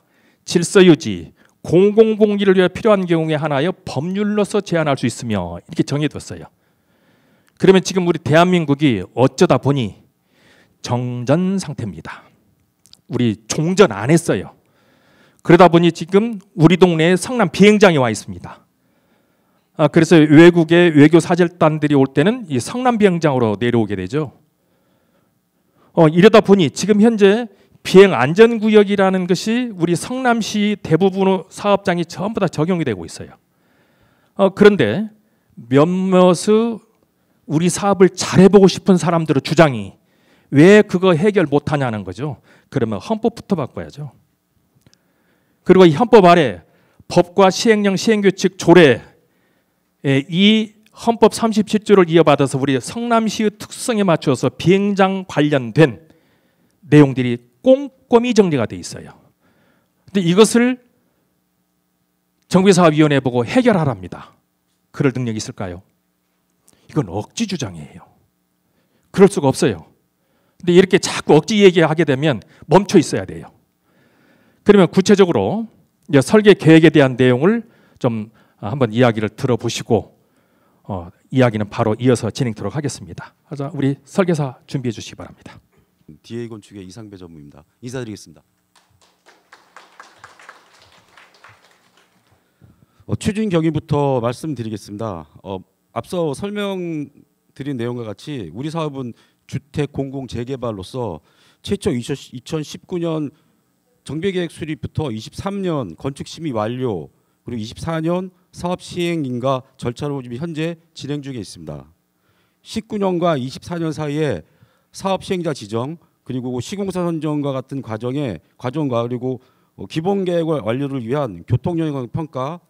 질서유지, 공공복리를 위해 필요한 경우에 하나여 법률로서 제한할 수 있으며 이렇게 정해뒀어요. 그러면 지금 우리 대한민국이 어쩌다 보니 정전 상태입니다. 우리 종전 안 했어요. 그러다 보니 지금 우리 동네에 성남 비행장이 와 있습니다. 그래서 외국의 외교 사절단들이 올 때는 이 성남 비행장으로 내려오게 되죠. 이러다 보니 지금 현재 비행 안전구역이라는 것이 우리 성남시 대부분의 사업장이 전부 다 적용이 되고 있어요. 그런데 몇몇의 우리 사업을 잘해보고 싶은 사람들의 주장이 왜 그거 해결 못하냐는 거죠. 그러면 헌법부터 바꿔야죠. 그리고 이 헌법 아래 법과 시행령, 시행규칙, 조례 이 헌법 37조를 이어받아서 우리 성남시의 특성에 맞춰서 비행장 관련된 내용들이 꼼꼼히 정리가 돼 있어요. 근데 이것을 정비사업위원회 보고 해결하랍니다. 그럴 능력이 있을까요? 이건 억지 주장이에요. 그럴 수가 없어요. 근데 이렇게 자꾸 억지 얘기하게 되면 멈춰 있어야 돼요. 그러면 구체적으로 이제 설계 계획에 대한 내용을 좀 한번 이야기를 들어보시고 이야기는 바로 이어서 진행토록 하겠습니다. 자, 우리 설계사 준비해 주시기 바랍니다. DA 건축의 이상배 전무입니다. 인사드리겠습니다. 추진 경위부터 말씀드리겠습니다. 앞서 설명드린 내용과 같이 우리 사업은 주택 공공 재개발로서 최초 2019년 정비계획 수립부터 23년 건축 심의 완료 그리고 24년 사업 시행인가 절차로 지금 현재 진행 중에 있습니다. 19년과 24년 사이에 사업 시행자 지정 그리고 시공사 선정과 같은 과정과 그리고 기본 계획 완료를 위한 교통 영향 평가,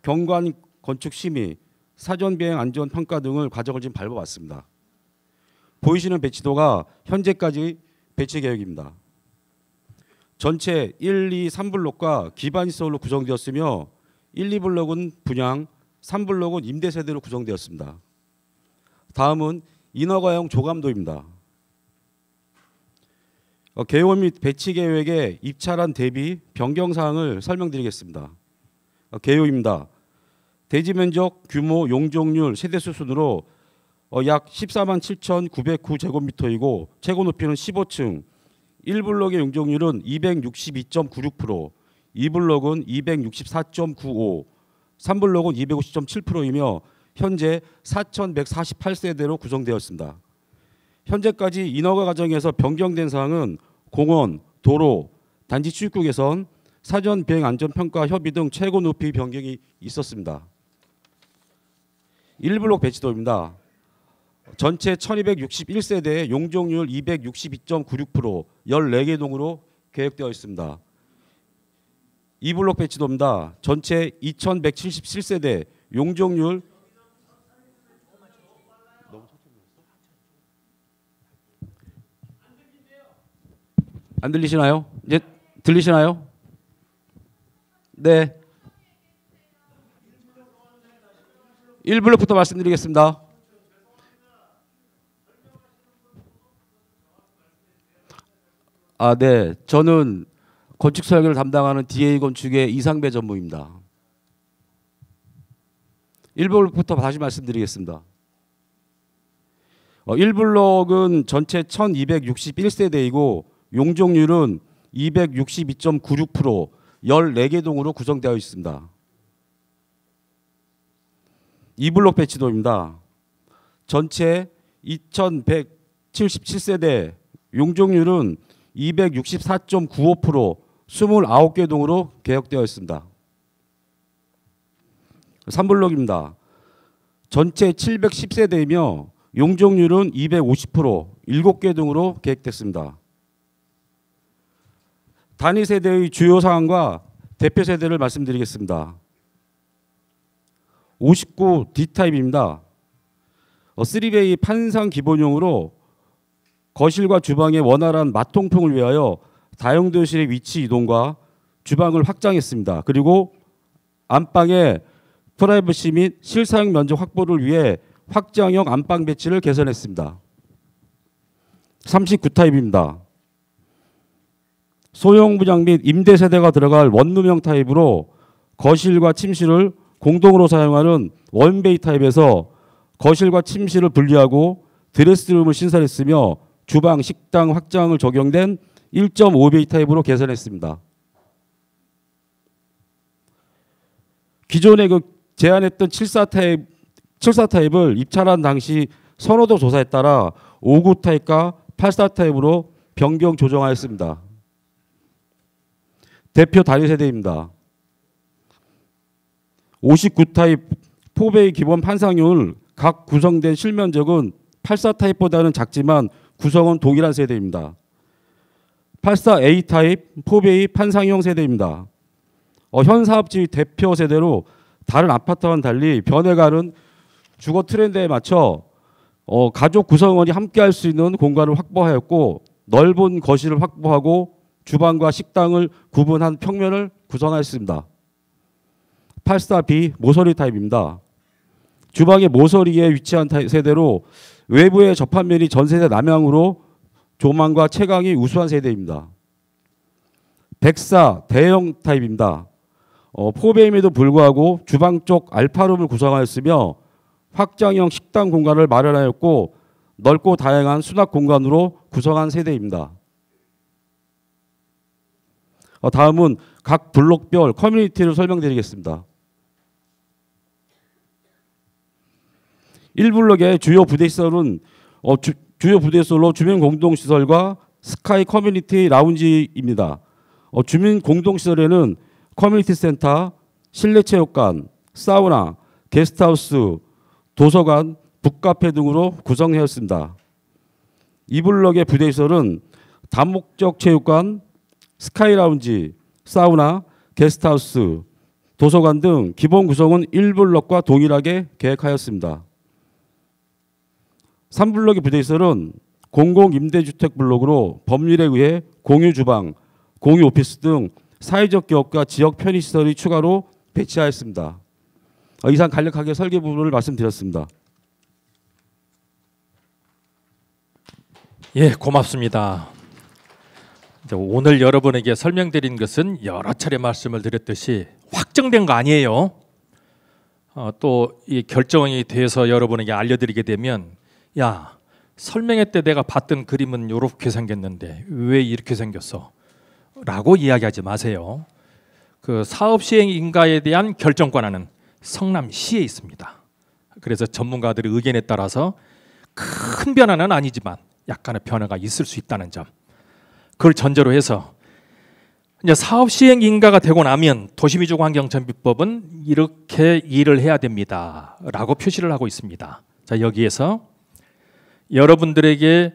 경관 건축 심의, 사전 비행 안전 평가 등을 과정을 지금 밟아왔습니다. 보이시는 배치도가 현재까지 배치 계획입니다. 전체 1, 2, 3블록과 기반 시설로 구성되었으며 1, 2블록은 분양, 3블록은 임대 세대로 구성되었습니다. 다음은 인허가형 조감도입니다. 개원 및 배치 계획의 입찰안 대비 변경 사항을 설명드리겠습니다. 개요입니다. 대지 면적, 규모, 용적률, 세대수 순으로 약 14만 7,909제곱미터이고 최고 높이는 15층, 1블록의 용적률은 262.96%, 2블록은 264.95%, 3블록은 250.7%이며 현재 4,148세대로 구성되었습니다. 현재까지 인허가 과정에서 변경된 사항은 공원, 도로, 단지 출입구 개선, 사전 비행 안전평가 협의 등 최고 높이 변경이 있었습니다. 1블록 배치도입니다. 전체 1261세대 용적률 262.96%, 14개 동으로 계획되어 있습니다. 2블록 배치도입니다. 전체 2177세대 용적률 안 들리시나요? 이제 들리시나요? 네. 1블록부터 말씀드리겠습니다. 네. 저는 건축 설계를 담당하는 DA 건축의 이상배 전무입니다. 1블록부터 다시 말씀드리겠습니다. 1블록은 전체 1261세대이고 용적률은 262.96%, 14개 동으로 구성되어 있습니다. 2블록 배치도입니다. 전체 2177세대 용적률은 264.95%, 29개 동으로 계획되어 있습니다. 3블록입니다. 전체 710세대이며 용적률은 250%, 7개 등으로 계획됐습니다. 단위 세대의 주요 사항과 대표 세대를 말씀드리겠습니다. 59 D타입입니다. 3베이 판상 기본형으로 거실과 주방의 원활한 마통풍을 위하여 다용도실의 위치 이동과 주방을 확장했습니다. 그리고 안방의 프라이버시 및 실사용 면적 확보를 위해 확장형 안방 배치를 개선했습니다. 39타입입니다. 소형 부장 및 임대 세대가 들어갈 원룸형 타입으로 거실과 침실을 공동으로 사용하는 원베이 타입에서 거실과 침실을 분리하고 드레스룸을 신설했으며 주방, 식당 확장을 적용된 1.5베이 타입으로 개선했습니다. 기존에 제안했던 74타입을 입찰한 당시 선호도 조사에 따라 59 타입과 84 타입으로 변경 조정하였습니다. 대표 단위 세대입니다. 59 타입 4베이 기본 판상률 각 구성된 실면적은 84 타입보다는 작지만 구성은 동일한 세대입니다. 84A 타입 4베이 판상형 세대입니다. 현 사업지 대표 세대로 다른 아파트와는 달리 변해가는 주거 트렌드에 맞춰 가족 구성원이 함께할 수 있는 공간을 확보하였고 넓은 거실을 확보하고 주방과 식당을 구분한 평면을 구성하였습니다. 84B 모서리 타입입니다. 주방의 모서리에 위치한 세대로 외부의 접합면이 전세대 남향으로 조망과 채광이 우수한 세대입니다. 104 대형 타입입니다. 4베임에도 불구하고 주방 쪽 알파룸을 구성하였으며 확장형 식당 공간을 마련하였고 넓고 다양한 수납 공간으로 구성한 세대입니다. 다음은 각 블록별 커뮤니티를 설명드리겠습니다. 1블록의 주요 부대시설은 주요 부대시설로 주민 공동시설과 스카이 커뮤니티 라운지입니다. 주민 공동시설에는 커뮤니티 센터, 실내 체육관, 사우나, 게스트하우스, 도서관, 북카페 등으로 구성되었습니다. 이 블럭의 부대시설은 다목적 체육관, 스카이라운지, 사우나, 게스트하우스, 도서관 등 기본 구성은 1블럭과 동일하게 계획하였습니다. 3블럭의 부대시설은 공공임대주택 블록으로 법률에 의해 공유주방, 공유오피스 등 사회적 기업과 지역 편의시설이 추가로 배치하였습니다. 이상 간략하게 설계 부분을 말씀드렸습니다. 예, 고맙습니다. 오늘 여러분에게 설명드린 것은 여러 차례 말씀을 드렸듯이 확정된 거 아니에요. 또 이 결정이 돼서 여러분에게 알려드리게 되면, 야, 설명회 때 내가 봤던 그림은 이렇게 생겼는데 왜 이렇게 생겼어? 라고 이야기하지 마세요. 그 사업 시행 인가에 대한 결정 권한은 성남시에 있습니다. 그래서 전문가들의 의견에 따라서 큰 변화는 아니지만 약간의 변화가 있을 수 있다는 점, 그걸 전제로 해서 이제 사업 시행 인가가 되고 나면 도시미주환경정비법은 이렇게 일을 해야 됩니다 라고 표시를 하고 있습니다. 자, 여기에서 여러분들에게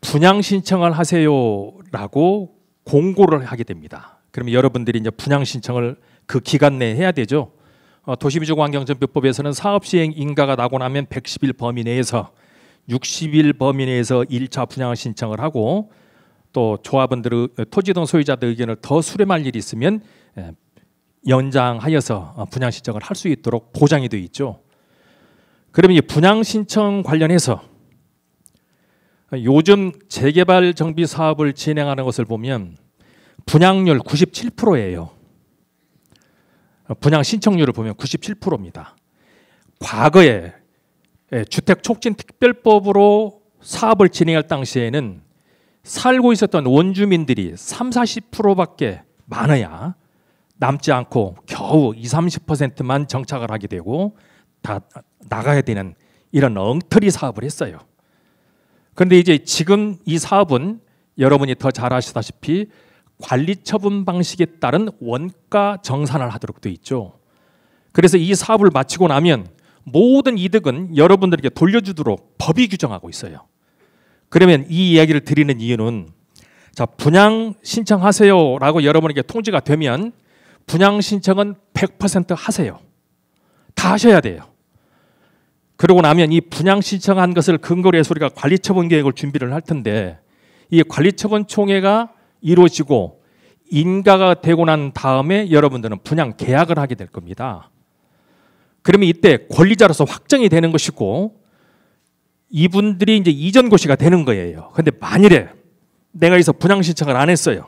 분양 신청을 하세요라고 공고를 하게 됩니다. 그러면 여러분들이 이제 분양 신청을 그 기간 내에 해야 되죠. 도시미주환경정비법에서는 사업 시행 인가가 나고 나면 110일 범위 내에서 60일 범위 내에서 1차 분양 신청을 하고, 또 조합원들의 토지 등 소유자들 의견을 더 수렴할 일이 있으면 연장하여서 분양 신청을 할 수 있도록 보장이 되어 있죠. 그러면 이 분양 신청 관련해서 요즘 재개발 정비 사업을 진행하는 것을 보면 분양률 97%예요. 분양 신청률을 보면 97%입니다. 과거에 주택촉진특별법으로 사업을 진행할 당시에는 살고 있었던 원주민들이 30-40%밖에 많아야 남지 않고 겨우 20-30%만 정착을 하게 되고 다 나가야 되는 이런 엉터리 사업을 했어요. 그런데 이제 지금 이 사업은 여러분이 더 잘 아시다시피 관리처분 방식에 따른 원가 정산을 하도록 되어 있죠. 그래서 이 사업을 마치고 나면 모든 이득은 여러분들에게 돌려주도록 법이 규정하고 있어요. 그러면 이 이야기를 드리는 이유는, 자, 분양 신청하세요라고 여러분에게 통지가 되면 분양 신청은 100% 하세요. 다 하셔야 돼요. 그러고 나면 이 분양 신청한 것을 근거로 해서 우리가 관리처분 계획을 준비를 할 텐데, 이 관리처분 총회가 이루어지고 인가가 되고 난 다음에 여러분들은 분양 계약을 하게 될 겁니다. 그러면 이때 권리자로서 확정이 되는 것이고 이분들이 이제 이전 고시가 되는 거예요. 근데 만일에 내가 여기서 분양 신청을 안 했어요.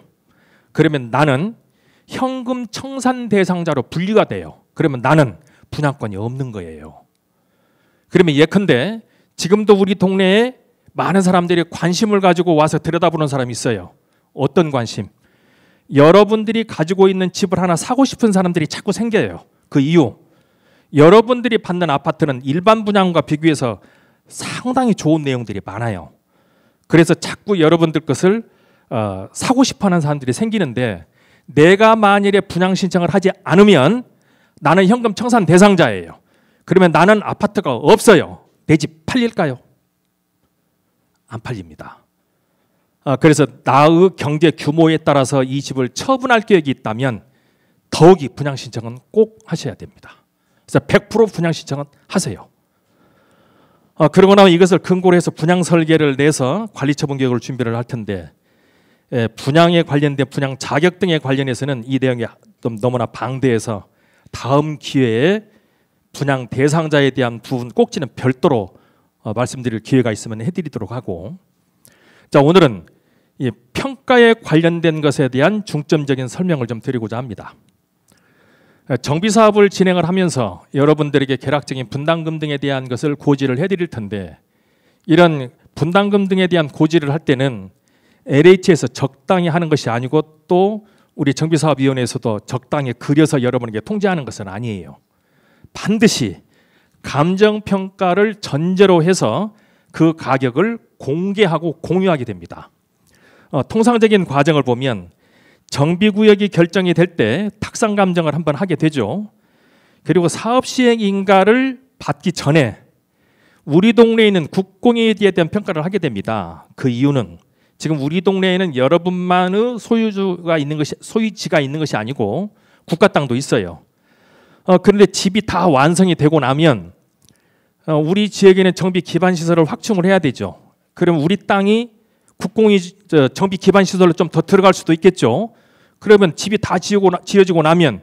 그러면 나는 현금 청산 대상자로 분리가 돼요. 그러면 나는 분양권이 없는 거예요. 그러면 예컨대 지금도 우리 동네에 많은 사람들이 관심을 가지고 와서 들여다보는 사람이 있어요. 어떤 관심? 여러분들이 가지고 있는 집을 하나 사고 싶은 사람들이 자꾸 생겨요. 그 이유, 여러분들이 받는 아파트는 일반 분양과 비교해서 상당히 좋은 내용들이 많아요. 그래서 자꾸 여러분들 것을 사고 싶어하는 사람들이 생기는데, 내가 만일에 분양 신청을 하지 않으면 나는 현금 청산 대상자예요. 그러면 나는 아파트가 없어요. 내 집 팔릴까요? 안 팔립니다. 그래서 나의 경제 규모에 따라서 이 집을 처분할 계획이 있다면 더욱이 분양 신청은 꼭 하셔야 됩니다. 그래서 100% 분양 신청은 하세요. 그러고 나면 이것을 근거로 해서 분양 설계를 내서 관리처분 계획을 준비를 할 텐데, 분양에 관련된 분양 자격 등에 관련해서는 이 내용이 좀 너무나 방대해서 다음 기회에 분양 대상자에 대한 부분 꼭지는 별도로 말씀드릴 기회가 있으면 해드리도록 하고, 자, 오늘은 이 평가에 관련된 것에 대한 중점적인 설명을 좀 드리고자 합니다. 정비 사업을 진행을 하면서 여러분들에게 개락적인 분담금 등에 대한 것을 고지를 해드릴 텐데, 이런 분담금 등에 대한 고지를 할 때는 LH에서 적당히 하는 것이 아니고 또 우리 정비사업위원회에서도 적당히 그려서 여러분에게 통지하는 것은 아니에요. 반드시 감정평가를 전제로 해서 그 가격을 공개하고 공유하게 됩니다. 통상적인 과정을 보면 정비구역이 결정이 될 때 탁상 감정을 한번 하게 되죠. 그리고 사업 시행 인가를 받기 전에 우리 동네에 있는 국공유에 대한 평가를 하게 됩니다. 그 이유는 지금 우리 동네에는 여러분만의 소유지가 있는 것이 아니고 국가 땅도 있어요. 그런데 집이 다 완성이 되고 나면 우리 지역에는 정비 기반 시설을 확충을 해야 되죠. 그럼 우리 땅이 국공유 정비 기반 시설로 좀 더 들어갈 수도 있겠죠. 그러면 집이 다 지어지고 나면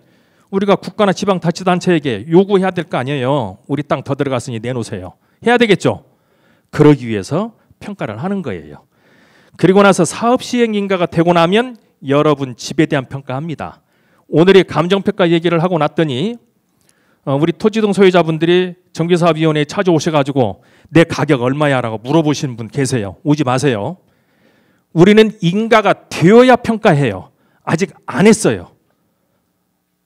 우리가 국가나 지방자치단체에게 요구해야 될 거 아니에요. 우리 땅 더 들어갔으니 내놓으세요. 해야 되겠죠. 그러기 위해서 평가를 하는 거예요. 그리고 나서 사업 시행 인가가 되고 나면 여러분 집에 대한 평가합니다. 오늘의 감정평가 얘기를 하고 났더니 우리 토지등 소유자분들이 정비사업위원회에 찾아오셔가지고 내 가격 얼마야 라고 물어보시는 분 계세요. 오지 마세요. 우리는 인가가 되어야 평가해요. 아직 안 했어요.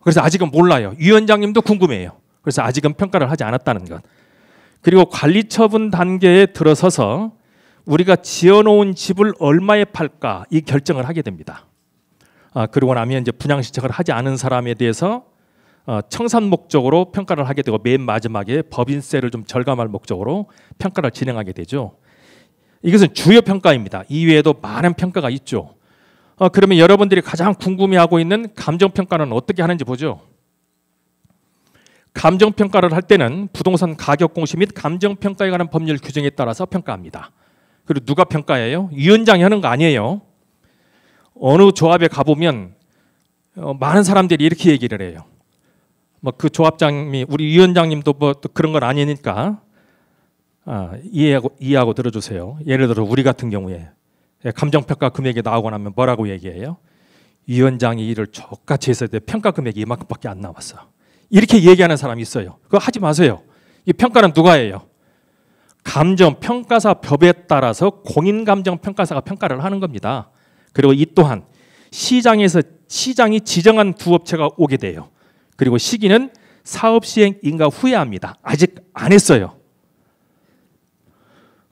그래서 아직은 몰라요. 위원장님도 궁금해요. 그래서 아직은 평가를 하지 않았다는 것. 그리고 관리처분 단계에 들어서서 우리가 지어놓은 집을 얼마에 팔까 이 결정을 하게 됩니다. 그리고 나면 이제 분양신청을 하지 않은 사람에 대해서 청산 목적으로 평가를 하게 되고 맨 마지막에 법인세를 좀 절감할 목적으로 평가를 진행하게 되죠. 이것은 주요 평가입니다. 이외에도 많은 평가가 있죠. 그러면 여러분들이 가장 궁금해하고 있는 감정평가는 어떻게 하는지 보죠. 감정평가를 할 때는 부동산 가격 공시 및 감정평가에 관한 법률 규정에 따라서 평가합니다. 그리고 누가 평가해요? 위원장이 하는 거 아니에요. 어느 조합에 가보면 많은 사람들이 이렇게 얘기를 해요. 그 조합장님이 우리 위원장님도 뭐 그런 건 아니니까 이해하고 들어주세요. 예를 들어 우리 같은 경우에 감정평가 금액이 나오고 나면 뭐라고 얘기해요? 위원장이 일을 족같이 했을 때 평가 금액이 이만큼밖에 안 나왔어. 이렇게 얘기하는 사람이 있어요. 그거 하지 마세요. 이 평가는 누가 해요? 감정평가사 법에 따라서 공인감정평가사가 평가를 하는 겁니다. 그리고 이 또한 시장이 지정한 두 업체가 오게 돼요. 그리고 시기는 사업 시행 인가 후에 합니다. 아직 안 했어요.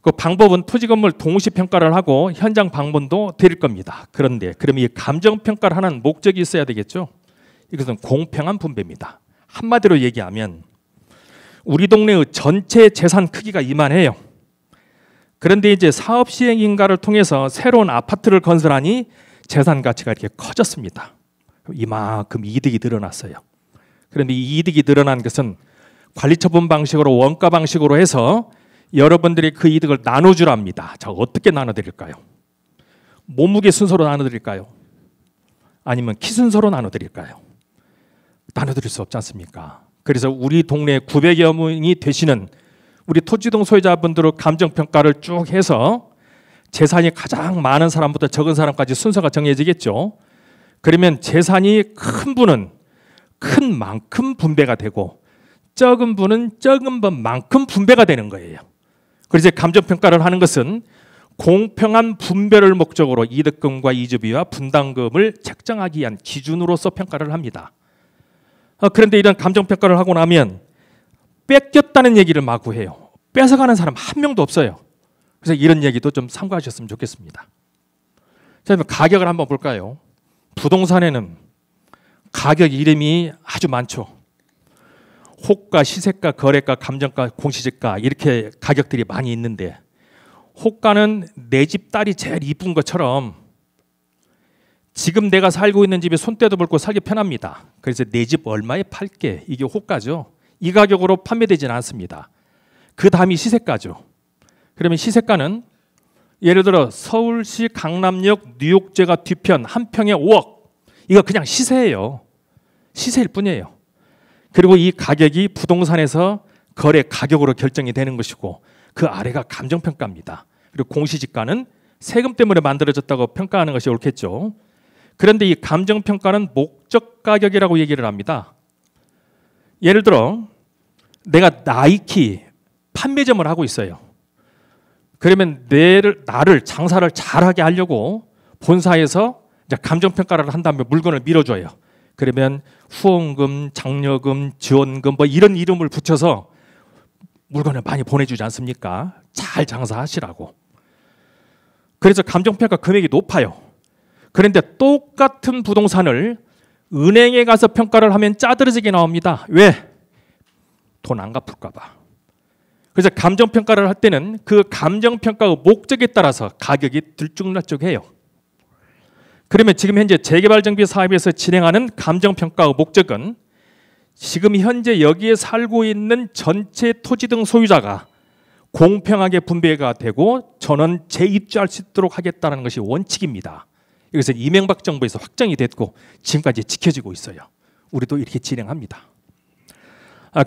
그 방법은 토지건물 동시 평가를 하고 현장 방문도 드릴 겁니다. 그런데 그럼 이 감정평가를 하는 목적이 있어야 되겠죠. 이것은 공평한 분배입니다. 한마디로 얘기하면 우리 동네의 전체 재산 크기가 이만해요. 그런데 이제 사업 시행 인가를 통해서 새로운 아파트를 건설하니 재산 가치가 이렇게 커졌습니다. 이만큼 이득이 늘어났어요. 그런데 이 이득이 늘어난 것은 관리처분 방식으로 원가 방식으로 해서 여러분들이 그 이득을 나눠주랍니다. 자, 어떻게 나눠드릴까요? 몸무게 순서로 나눠드릴까요? 아니면 키 순서로 나눠드릴까요? 나눠드릴 수 없지 않습니까? 그래서 우리 동네 900여 명이 되시는 우리 토지동 소유자분들의 감정평가를 쭉 해서 재산이 가장 많은 사람부터 적은 사람까지 순서가 정해지겠죠. 그러면 재산이 큰 분은 큰 만큼 분배가 되고 적은 분은 적은 분만큼 분배가 되는 거예요. 그래서 감정평가를 하는 것은 공평한 분배를 목적으로 이득금과 이주비와 분담금을 책정하기 위한 기준으로서 평가를 합니다. 그런데 이런 감정평가를 하고 나면 뺏겼다는 얘기를 마구 해요. 뺏어가는 사람 한 명도 없어요. 그래서 이런 얘기도 좀 참고하셨으면 좋겠습니다. 자, 그럼 가격을 한번 볼까요? 부동산에는 가격 이름이 아주 많죠. 호가, 시세가, 거래가, 감정가, 공시지가 이렇게 가격들이 많이 있는데 호가는 내 집 딸이 제일 이쁜 것처럼 지금 내가 살고 있는 집에 손때도 벌고 살기 편합니다. 그래서 내 집 얼마에 팔게 이게 호가죠. 이 가격으로 판매되지는 않습니다. 그 다음이 시세가죠. 그러면 시세가는 예를 들어 서울시 강남역 뉴욕제가 뒤편 한 평에 5억 이거 그냥 시세예요. 시세일 뿐이에요. 그리고 이 가격이 부동산에서 거래 가격으로 결정이 되는 것이고 그 아래가 감정평가입니다. 그리고 공시지가는 세금 때문에 만들어졌다고 평가하는 것이 옳겠죠. 그런데 이 감정평가는 목적 가격이라고 얘기를 합니다. 예를 들어 내가 나이키 판매점을 하고 있어요. 그러면 나를 장사를 잘하게 하려고 본사에서 이제 감정평가를 한다면 물건을 밀어줘요. 그러면 후원금, 장려금, 지원금 뭐 이런 이름을 붙여서 물건을 많이 보내주지 않습니까? 잘 장사하시라고. 그래서 감정평가 금액이 높아요. 그런데 똑같은 부동산을 은행에 가서 평가를 하면 짜들어지게 나옵니다. 왜? 돈 안 갚을까 봐. 그래서 감정평가를 할 때는 그 감정평가의 목적에 따라서 가격이 들쭉날쭉해요. 그러면 지금 현재 재개발정비 사업에서 진행하는 감정평가의 목적은 지금 현재 여기에 살고 있는 전체 토지 등 소유자가 공평하게 분배가 되고 전원 재입주할 수 있도록 하겠다는 것이 원칙입니다. 여기서 이명박 정부에서 확정이 됐고 지금까지 지켜지고 있어요. 우리도 이렇게 진행합니다.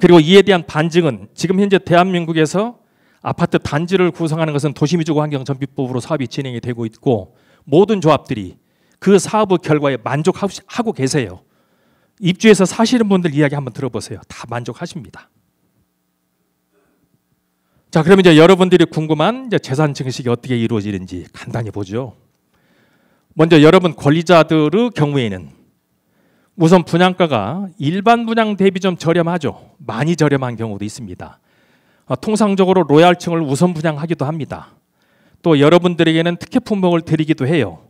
그리고 이에 대한 반증은 지금 현재 대한민국에서 아파트 단지를 구성하는 것은 도시미주환경정비법으로 사업이 진행이 되고 있고 모든 조합들이 그 사업의 결과에 만족하고 계세요. 입주해서 사시는 분들 이야기 한번 들어보세요. 다 만족하십니다. 자, 그러면 이제 여러분들이 궁금한 이제 재산 증식이 어떻게 이루어지는지 간단히 보죠. 먼저 여러분 권리자들의 경우에는 우선 분양가가 일반 분양 대비 좀 저렴하죠. 많이 저렴한 경우도 있습니다. 통상적으로 로얄층을 우선 분양하기도 합니다. 또 여러분들에게는 특혜 품목을 드리기도 해요.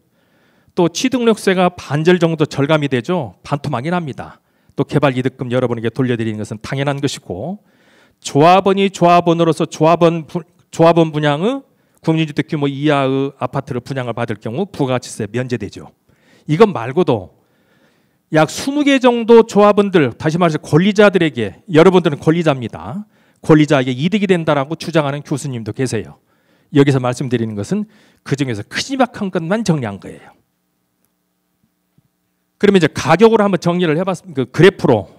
또 취득록세가 반절 정도 절감이 되죠. 반토막이 납니다. 또 개발이득금 여러분에게 돌려드리는 것은 당연한 것이고 조합원이 조합원으로서 조합원 분양의 국민주택 규모 이하의 아파트를 분양을 받을 경우 부가가치세 면제되죠. 이것 말고도 약 20개 정도 조합원들, 다시 말해서 권리자들에게, 여러분들은 권리자입니다. 권리자에게 이득이 된다라고 주장하는 교수님도 계세요. 여기서 말씀드리는 것은 그중에서 크지막한 것만 정리한 거예요. 그러면 이제 가격으로 한번 정리를 해봤습니다. 그 그래프로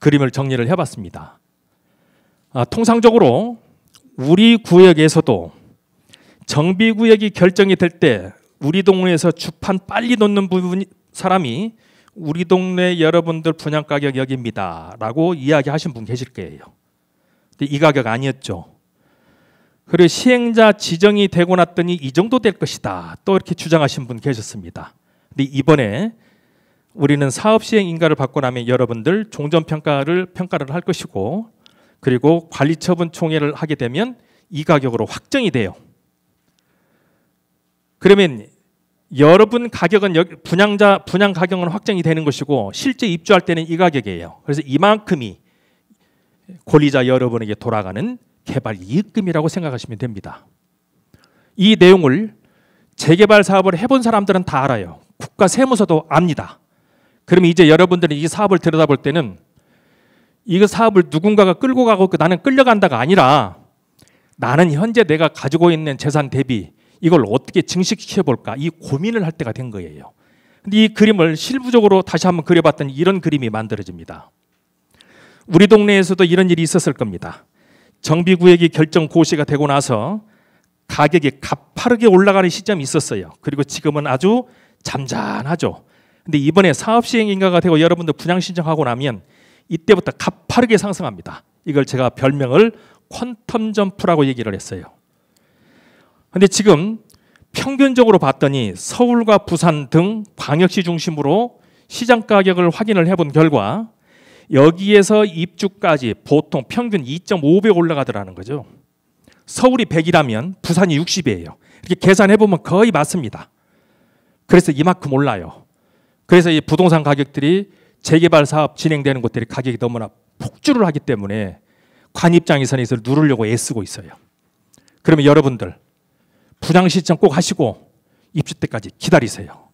그림을 정리를 해봤습니다. 통상적으로 우리 구역에서도 정비구역이 결정이 될 때 우리 동네에서 주판 빨리 놓는 사람이 우리 동네 여러분들 분양가격 여기입니다 라고 이야기하신 분 계실 거예요. 근데 이 가격 아니었죠. 그리고 시행자 지정이 되고 났더니 이 정도 될 것이다 또 이렇게 주장하신 분 계셨습니다. 근데 이번에 우리는 사업시행 인가를 받고 나면 여러분들 종전평가를 할 것이고 그리고 관리처분 총회를 하게 되면 이 가격으로 확정이 돼요. 그러면 여러분 가격은 분양 가격은 확정이 되는 것이고 실제 입주할 때는 이 가격이에요. 그래서 이만큼이 권리자 여러분에게 돌아가는 개발 이익금이라고 생각하시면 됩니다. 이 내용을 재개발 사업을 해본 사람들은 다 알아요. 국가 세무서도 압니다. 그러면 이제 여러분들이 이 사업을 들여다볼 때는 이 사업을 누군가가 끌고 가고 나는 끌려간다가 아니라 나는 현재 내가 가지고 있는 재산 대비 이걸 어떻게 증식시켜 볼까 이 고민을 할 때가 된 거예요. 근데 이 그림을 실무적으로 다시 한번 그려봤더니 이런 그림이 만들어집니다. 우리 동네에서도 이런 일이 있었을 겁니다. 정비구역이 결정 고시가 되고 나서 가격이 가파르게 올라가는 시점이 있었어요. 그리고 지금은 아주 잠잠하죠. 근데 이번에 사업시행 인가가 되고 여러분들 분양 신청하고 나면 이때부터 가파르게 상승합니다. 이걸 제가 별명을 퀀텀 점프라고 얘기를 했어요. 근데 지금 평균적으로 봤더니 서울과 부산 등 광역시 중심으로 시장 가격을 확인을 해본 결과 여기에서 입주까지 보통 평균 2.5배 올라가더라는 거죠. 서울이 100이라면 부산이 60이에요. 이렇게 계산해보면 거의 맞습니다. 그래서 이만큼 올라요. 그래서 이 부동산 가격들이 재개발 사업 진행되는 곳들이 가격이 너무나 폭주를 하기 때문에 관 입장에서는 이걸 누르려고 애쓰고 있어요. 그러면 여러분들 분양 신청 꼭 하시고 입주 때까지 기다리세요.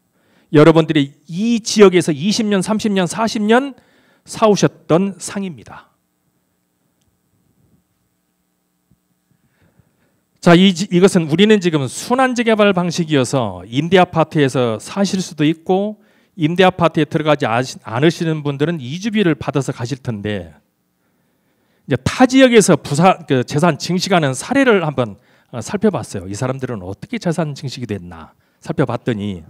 여러분들이 이 지역에서 20년, 30년, 40년 사오셨던 상입니다. 자, 이것은 우리는 지금 순환재개발 방식이어서 임대아파트에서 사실 수도 있고 임대아파트에 들어가지 않으시는 분들은 이주비를 받아서 가실 텐데 이제 타 지역에서 재산 증식하는 사례를 한번 살펴봤어요. 이 사람들은 어떻게 재산 증식이 됐나 살펴봤더니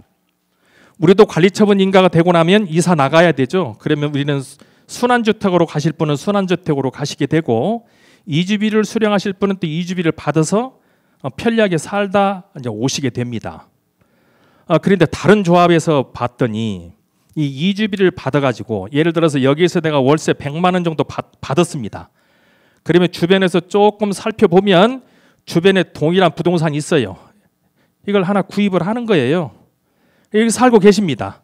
우리도 관리처분 인가가 되고 나면 이사 나가야 되죠. 그러면 우리는 순환주택으로 가실 분은 순환주택으로 가시게 되고 이주비를 수령하실 분은 또 이주비를 받아서 편리하게 살다 이제 오시게 됩니다. 그런데 다른 조합에서 봤더니 이 이주비를 받아가지고 예를 들어서 여기에서 내가 월세 100만 원 정도 받았습니다. 그러면 주변에서 조금 살펴보면 주변에 동일한 부동산이 있어요. 이걸 하나 구입을 하는 거예요. 여기 살고 계십니다.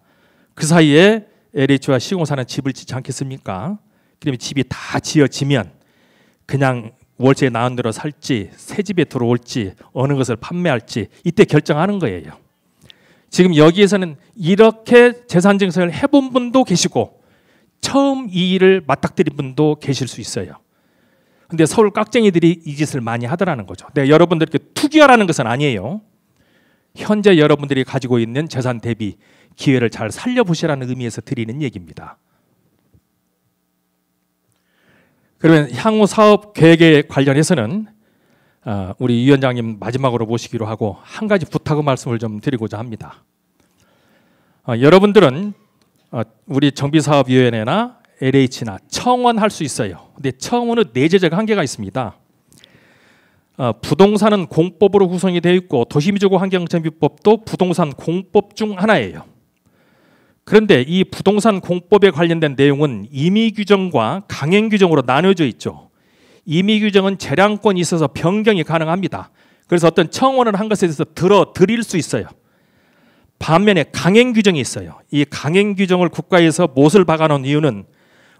그 사이에 LH와 시공사는 집을 짓지 않겠습니까? 그러면 집이 다 지어지면 그냥 월세에 나온 대로 살지 새 집에 들어올지 어느 것을 판매할지 이때 결정하는 거예요. 지금 여기에서는 이렇게 재산 증서를 해본 분도 계시고 처음 이 일을 맞닥뜨린 분도 계실 수 있어요. 근데 서울 깍쟁이들이 이 짓을 많이 하더라는 거죠. 내가 여러분들께 투기하라는 것은 아니에요. 현재 여러분들이 가지고 있는 재산 대비 기회를 잘 살려보시라는 의미에서 드리는 얘기입니다. 그러면 향후 사업 계획에 관련해서는 우리 위원장님 마지막으로 모시기로 하고 한 가지 부탁의 말씀을 좀 드리고자 합니다. 여러분들은 우리 정비사업위원회나 LH나 청원할 수 있어요. 근데 청원은 내재적 한계가 있습니다. 부동산은 공법으로 구성이 되어 있고 도시미주거 환경정비법도 부동산 공법 중 하나예요. 그런데 이 부동산 공법에 관련된 내용은 임의규정과 강행규정으로 나눠져 있죠. 임의규정은 재량권이 있어서 변경이 가능합니다. 그래서 어떤 청원을 한 것에 대해서 드릴 수 있어요. 반면에 강행규정이 있어요. 이 강행규정을 국가에서 못을 박아놓은 이유는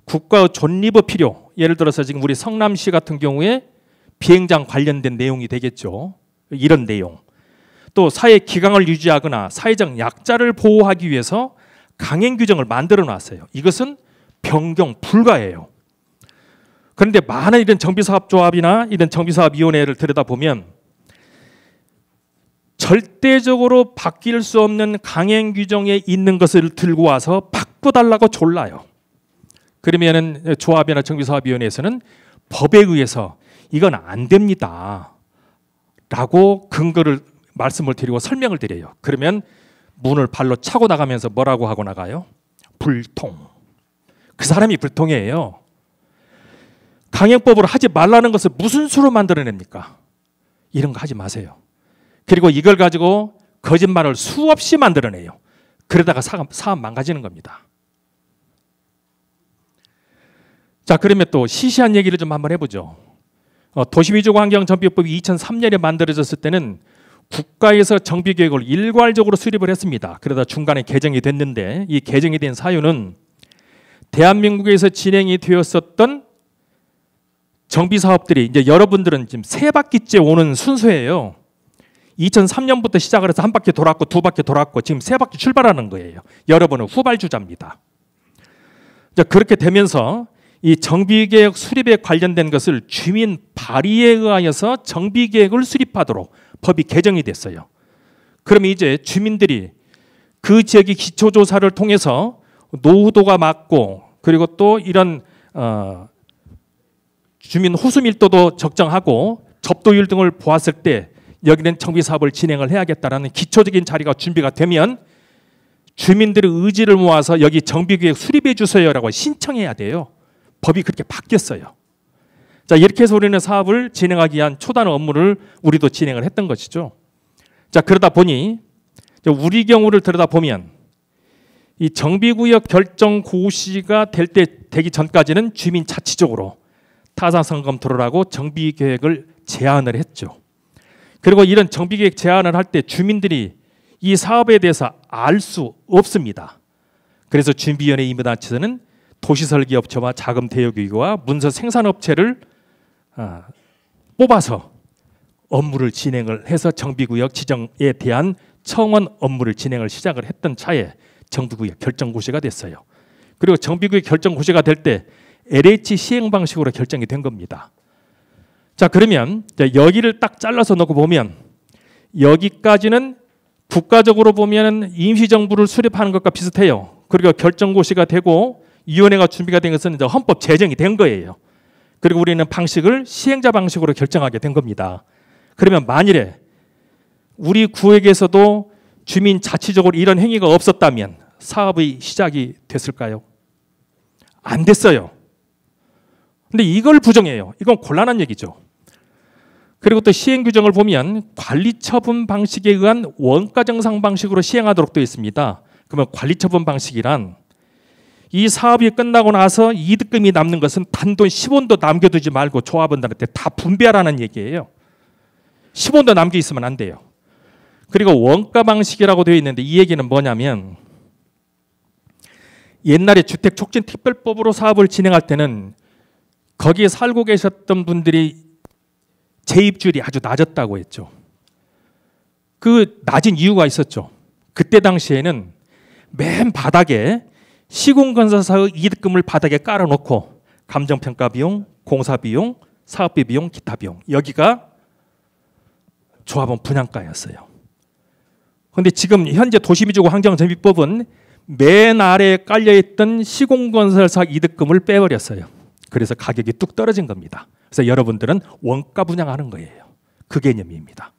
국가의 존립의 필요, 예를 들어서 지금 우리 성남시 같은 경우에 비행장 관련된 내용이 되겠죠. 이런 내용. 또 사회 기강을 유지하거나 사회적 약자를 보호하기 위해서 강행규정을 만들어 놨어요. 이것은 변경 불가예요. 그런데 많은 이런 정비사업조합이나 이런 정비사업위원회를 들여다보면 절대적으로 바뀔 수 없는 강행규정에 있는 것을 들고 와서 바꿔달라고 졸라요. 그러면은 조합이나 정비사업위원회에서는 법에 의해서 이건 안 됩니다 라고 근거를 말씀을 드리고 설명을 드려요. 그러면 문을 발로 차고 나가면서 뭐라고 하고 나가요? 불통. 그 사람이 불통이에요. 강행법으로 하지 말라는 것을 무슨 수로 만들어냅니까? 이런 거 하지 마세요. 그리고 이걸 가지고 거짓말을 수없이 만들어내요. 그러다가 사업 망가지는 겁니다. 자, 그러면 또 시시한 얘기를 좀 한번 해보죠. 도시미주거 환경정비법이 2003년에 만들어졌을 때는 국가에서 정비계획을 일괄적으로 수립을 했습니다. 그러다 중간에 개정이 됐는데 이 개정이 된 사유는 대한민국에서 진행이 되었었던 정비사업들이 이제 여러분들은 지금 세 바퀴째 오는 순서예요. 2003년부터 시작을 해서 한 바퀴 돌았고 두 바퀴 돌았고 지금 세 바퀴 출발하는 거예요. 여러분은 후발주자입니다. 자, 그렇게 되면서 이 정비계획 수립에 관련된 것을 주민 발의에 의하여서 정비계획을 수립하도록 법이 개정이 됐어요. 그러면 이제 주민들이 그 지역의 기초조사를 통해서 노후도가 맞고 그리고 또 이런 주민 호수 밀도도 적정하고 접도율 등을 보았을 때 여기는 정비사업을 진행을 해야겠다라는 기초적인 자리가 준비가 되면 주민들의 의지를 모아서 여기 정비계획 수립해 주세요라고 신청해야 돼요. 법이 그렇게 바뀌었어요. 자, 이렇게 해서 우리는 사업을 진행하기 위한 초단 업무를 우리도 진행을 했던 것이죠. 자, 그러다 보니 우리 경우를 들여다보면 이 정비구역 결정 고시가 되기 전까지는 주민 자치적으로 타산성 검토를 하고 정비계획을 제안을 했죠. 그리고 이런 정비계획 제안을 할 때 주민들이 이 사업에 대해서 알 수 없습니다. 그래서 준비위원회 임의단체에서는 도시설계업체와 자금대여기구와 문서생산업체를 뽑아서 업무를 진행을 해서 정비구역 지정에 대한 청원 업무를 진행을 시작을 했던 차에 정비구역 결정고시가 됐어요. 그리고 정비구역 결정고시가 될 때 LH 시행 방식으로 결정이 된 겁니다. 자, 그러면 여기를 딱 잘라서 놓고 보면 여기까지는 국가적으로 보면 임시정부를 수립하는 것과 비슷해요. 그리고 결정고시가 되고 위원회가 준비가 된 것은 이제 헌법 제정이 된 거예요. 그리고 우리는 방식을 시행자 방식으로 결정하게 된 겁니다. 그러면 만일에 우리 구역에서도 주민 자치적으로 이런 행위가 없었다면 사업의 시작이 됐을까요? 안 됐어요. 근데 이걸 부정해요. 이건 곤란한 얘기죠. 그리고 또 시행 규정을 보면 관리처분 방식에 의한 원가 정상 방식으로 시행하도록 되어 있습니다. 그러면 관리처분 방식이란 이 사업이 끝나고 나서 이득금이 남는 것은 단돈 10원도 남겨두지 말고 조합원들한테 다 분배하라는 얘기예요. 10원도 남겨 있으면 안 돼요. 그리고 원가 방식이라고 되어 있는데 이 얘기는 뭐냐면 옛날에 주택촉진특별법으로 사업을 진행할 때는 거기에 살고 계셨던 분들이 재입주율이 아주 낮았다고 했죠. 그 낮은 이유가 있었죠. 그때 당시에는 맨 바닥에 시공건설사의 이득금을 바닥에 깔아놓고 감정평가 비용, 공사 비용, 사업비 비용, 기타 비용, 여기가 조합원 분양가였어요. 그런데 지금 현재 도시미주거 환경정비법은 맨 아래에 깔려있던 시공건설사 이득금을 빼버렸어요. 그래서 가격이 뚝 떨어진 겁니다. 그래서 여러분들은 원가 분양하는 거예요. 그 개념입니다.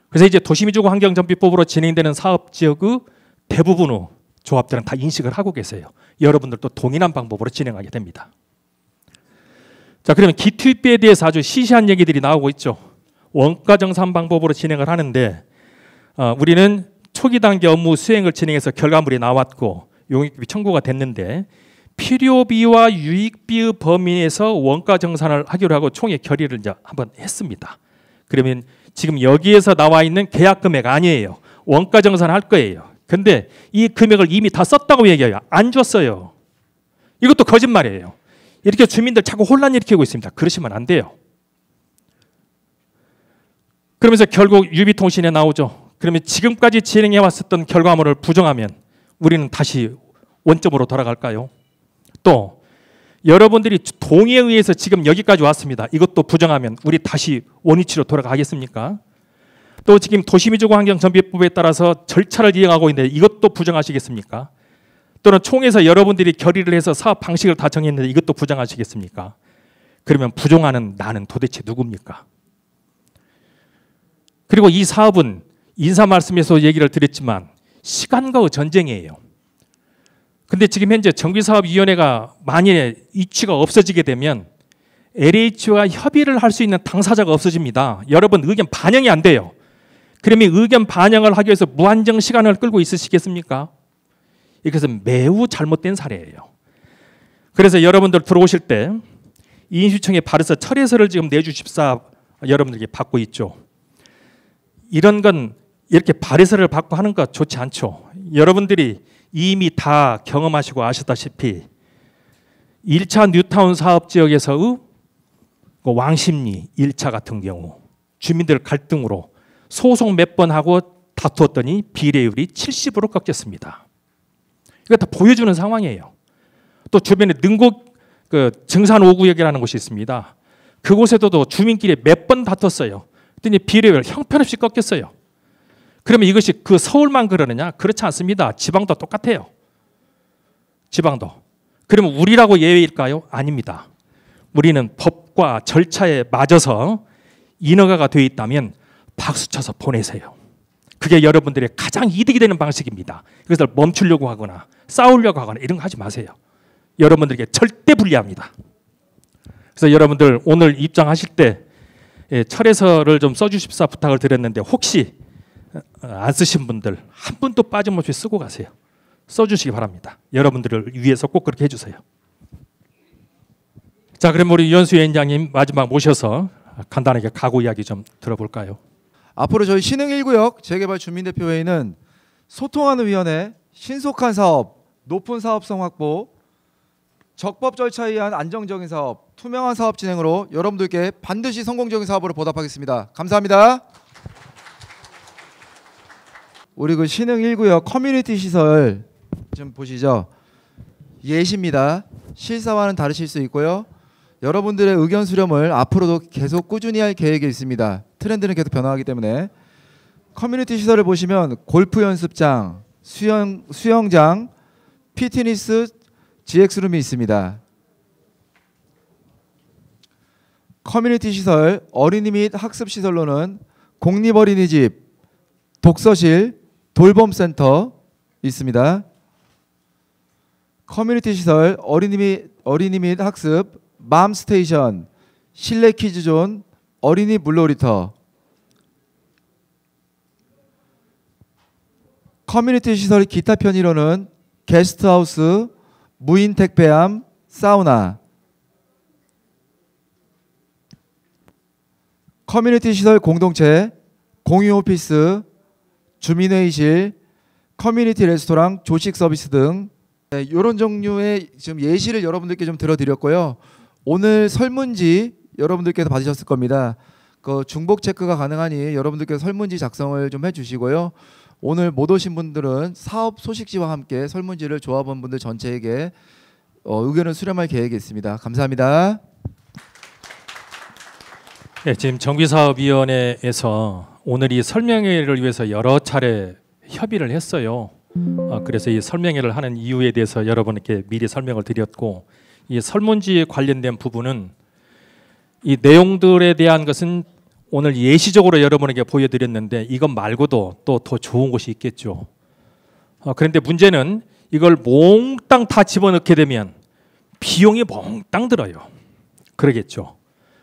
그래서 이제 도시미주거 환경정비법으로 진행되는 사업지역의 대부분의 조합들은 다 인식을 하고 계세요. 여러분들도 동일한 방법으로 진행하게 됩니다. 자, 그러면 기투입비에 대해서 아주 시시한 얘기들이 나오고 있죠. 원가 정산 방법으로 진행을 하는데 우리는 초기 단계 업무 수행을 진행해서 결과물이 나왔고 용익비 청구가 됐는데 필요비와 유익비의 범위에서 원가 정산을 하기로 하고 총회 결의를 이제 한번 했습니다. 그러면 지금 여기에서 나와 있는 계약 금액 아니에요. 원가 정산할 거예요. 근데 이 금액을 이미 다 썼다고 얘기해요. 안 줬어요. 이것도 거짓말이에요. 이렇게 주민들 자꾸 혼란 일으키고 있습니다. 그러시면 안 돼요. 그러면서 결국 유비통신에 나오죠. 그러면 지금까지 진행해 왔었던 결과물을 부정하면 우리는 다시 원점으로 돌아갈까요? 또 여러분들이 동의에 의해서 지금 여기까지 왔습니다. 이것도 부정하면 우리 다시 원위치로 돌아가겠습니까? 또 지금 도시미주거 환경정비법에 따라서 절차를 이행하고 있는데 이것도 부정하시겠습니까? 또는 총회에서 여러분들이 결의를 해서 사업 방식을 다 정했는데 이것도 부정하시겠습니까? 그러면 부정하는 나는 도대체 누굽니까? 그리고 이 사업은 인사 말씀에서 얘기를 드렸지만 시간과의 전쟁이에요. 근데 지금 현재 정비사업위원회가 만일에 이치가 없어지게 되면 LH와 협의를 할 수 있는 당사자가 없어집니다. 여러분 의견 반영이 안 돼요. 그러면 의견 반영을 하기 위해서 무한정 시간을 끌고 있으시겠습니까? 이것은 매우 잘못된 사례예요. 그래서 여러분들 들어오실 때 인수청에 발의서 철회서를 지금 내주십사 여러분들에게 받고 있죠. 이런 건 이렇게 발의서를 받고 하는 거 좋지 않죠. 여러분들이 이미 다 경험하시고 아시다시피 1차 뉴타운 사업지역에서의 왕십리 1차 같은 경우 주민들 갈등으로 소송 몇 번 하고 다투었더니 비례율이 70으로 꺾였습니다. 이거 다 보여주는 상황이에요. 또 주변에 능곡 증산 5구역이라는 곳이 있습니다. 그곳에도 주민끼리 몇 번 다퉜어요. 그랬더니 비례율 형편없이 꺾였어요. 그러면 이것이 그 서울만 그러느냐? 그렇지 않습니다. 지방도 똑같아요. 지방도. 그러면 우리라고 예외일까요? 아닙니다. 우리는 법과 절차에 맞아서 인허가가 되어 있다면 박수 쳐서 보내세요. 그게 여러분들의 가장 이득이 되는 방식입니다. 이것을 멈추려고 하거나 싸우려고 하거나 이런 거 하지 마세요. 여러분들에게 절대 불리합니다. 그래서 여러분들 오늘 입장하실 때 철회서를 좀 써주십사 부탁을 드렸는데 혹시 안 쓰신 분들 한 분도 빠짐없이 쓰고 가세요. 써주시기 바랍니다. 여러분들을 위해서 꼭 그렇게 해주세요. 자, 그럼 우리 유현수 위원장님 마지막 모셔서 간단하게 각오 이야기 좀 들어볼까요? 앞으로 저희 신흥 1구역 재개발 주민대표회의는 소통하는 위원회, 신속한 사업, 높은 사업성 확보, 적법 절차에 의한 안정적인 사업, 투명한 사업 진행으로 여러분들께 반드시 성공적인 사업으로 보답하겠습니다. 감사합니다. 우리 그 신흥 1구역 커뮤니티 시설 좀 보시죠. 예시입니다. 실사와는 다르실 수 있고요. 여러분들의 의견 수렴을 앞으로도 계속 꾸준히 할 계획이 있습니다. 트렌드는 계속 변화하기 때문에 커뮤니티 시설을 보시면 골프 연습장, 수영장, 피트니스, GX룸이 있습니다. 커뮤니티 시설, 어린이 및 학습 시설로는 공립어린이집, 독서실, 돌봄센터 있습니다. 커뮤니티 시설, 어린이 및 학습, 맘스테이션, 실내 키즈존, 어린이 물놀이터. 커뮤니티 시설 기타 편의로는 게스트하우스, 무인 택배함, 사우나. 커뮤니티 시설 공동체, 공유 오피스, 주민회의실, 커뮤니티 레스토랑, 조식 서비스 등 네, 이런 종류의 지금 예시를 여러분들께 좀 들어드렸고요. 오늘 설문지 여러분들께서 받으셨을 겁니다. 그 중복 체크가 가능하니 여러분들께서 설문지 작성을 좀 해주시고요. 오늘 못 오신 분들은 사업 소식지와 함께 설문지를 조합원분들 전체에게 의견을 수렴할 계획이 있습니다. 감사합니다. 네, 지금 정비사업위원회에서 오늘 이 설명회를 위해서 여러 차례 협의를 했어요. 그래서 이 설명회를 하는 이유에 대해서 여러분께 미리 설명을 드렸고, 이 설문지에 관련된 부분은 이 내용들에 대한 것은 오늘 예시적으로 여러분에게 보여드렸는데 이것 말고도 또 더 좋은 것이 있겠죠. 그런데 문제는 이걸 몽땅 다 집어넣게 되면 비용이 몽땅 들어요. 그러겠죠.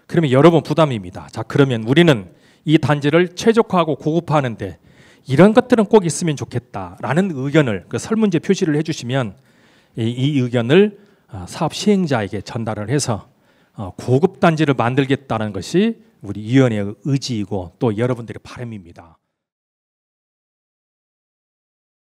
그러면 여러분 부담입니다. 자, 그러면 우리는 이 단지를 최적화하고 고급화하는데 이런 것들은 꼭 있으면 좋겠다라는 의견을 그 설문지에 표시를 해주시면 이 의견을 사업 시행자에게 전달을 해서 고급 단지를 만들겠다는 것이 우리 위원회의 의지이고 또 여러분들의 바람입니다.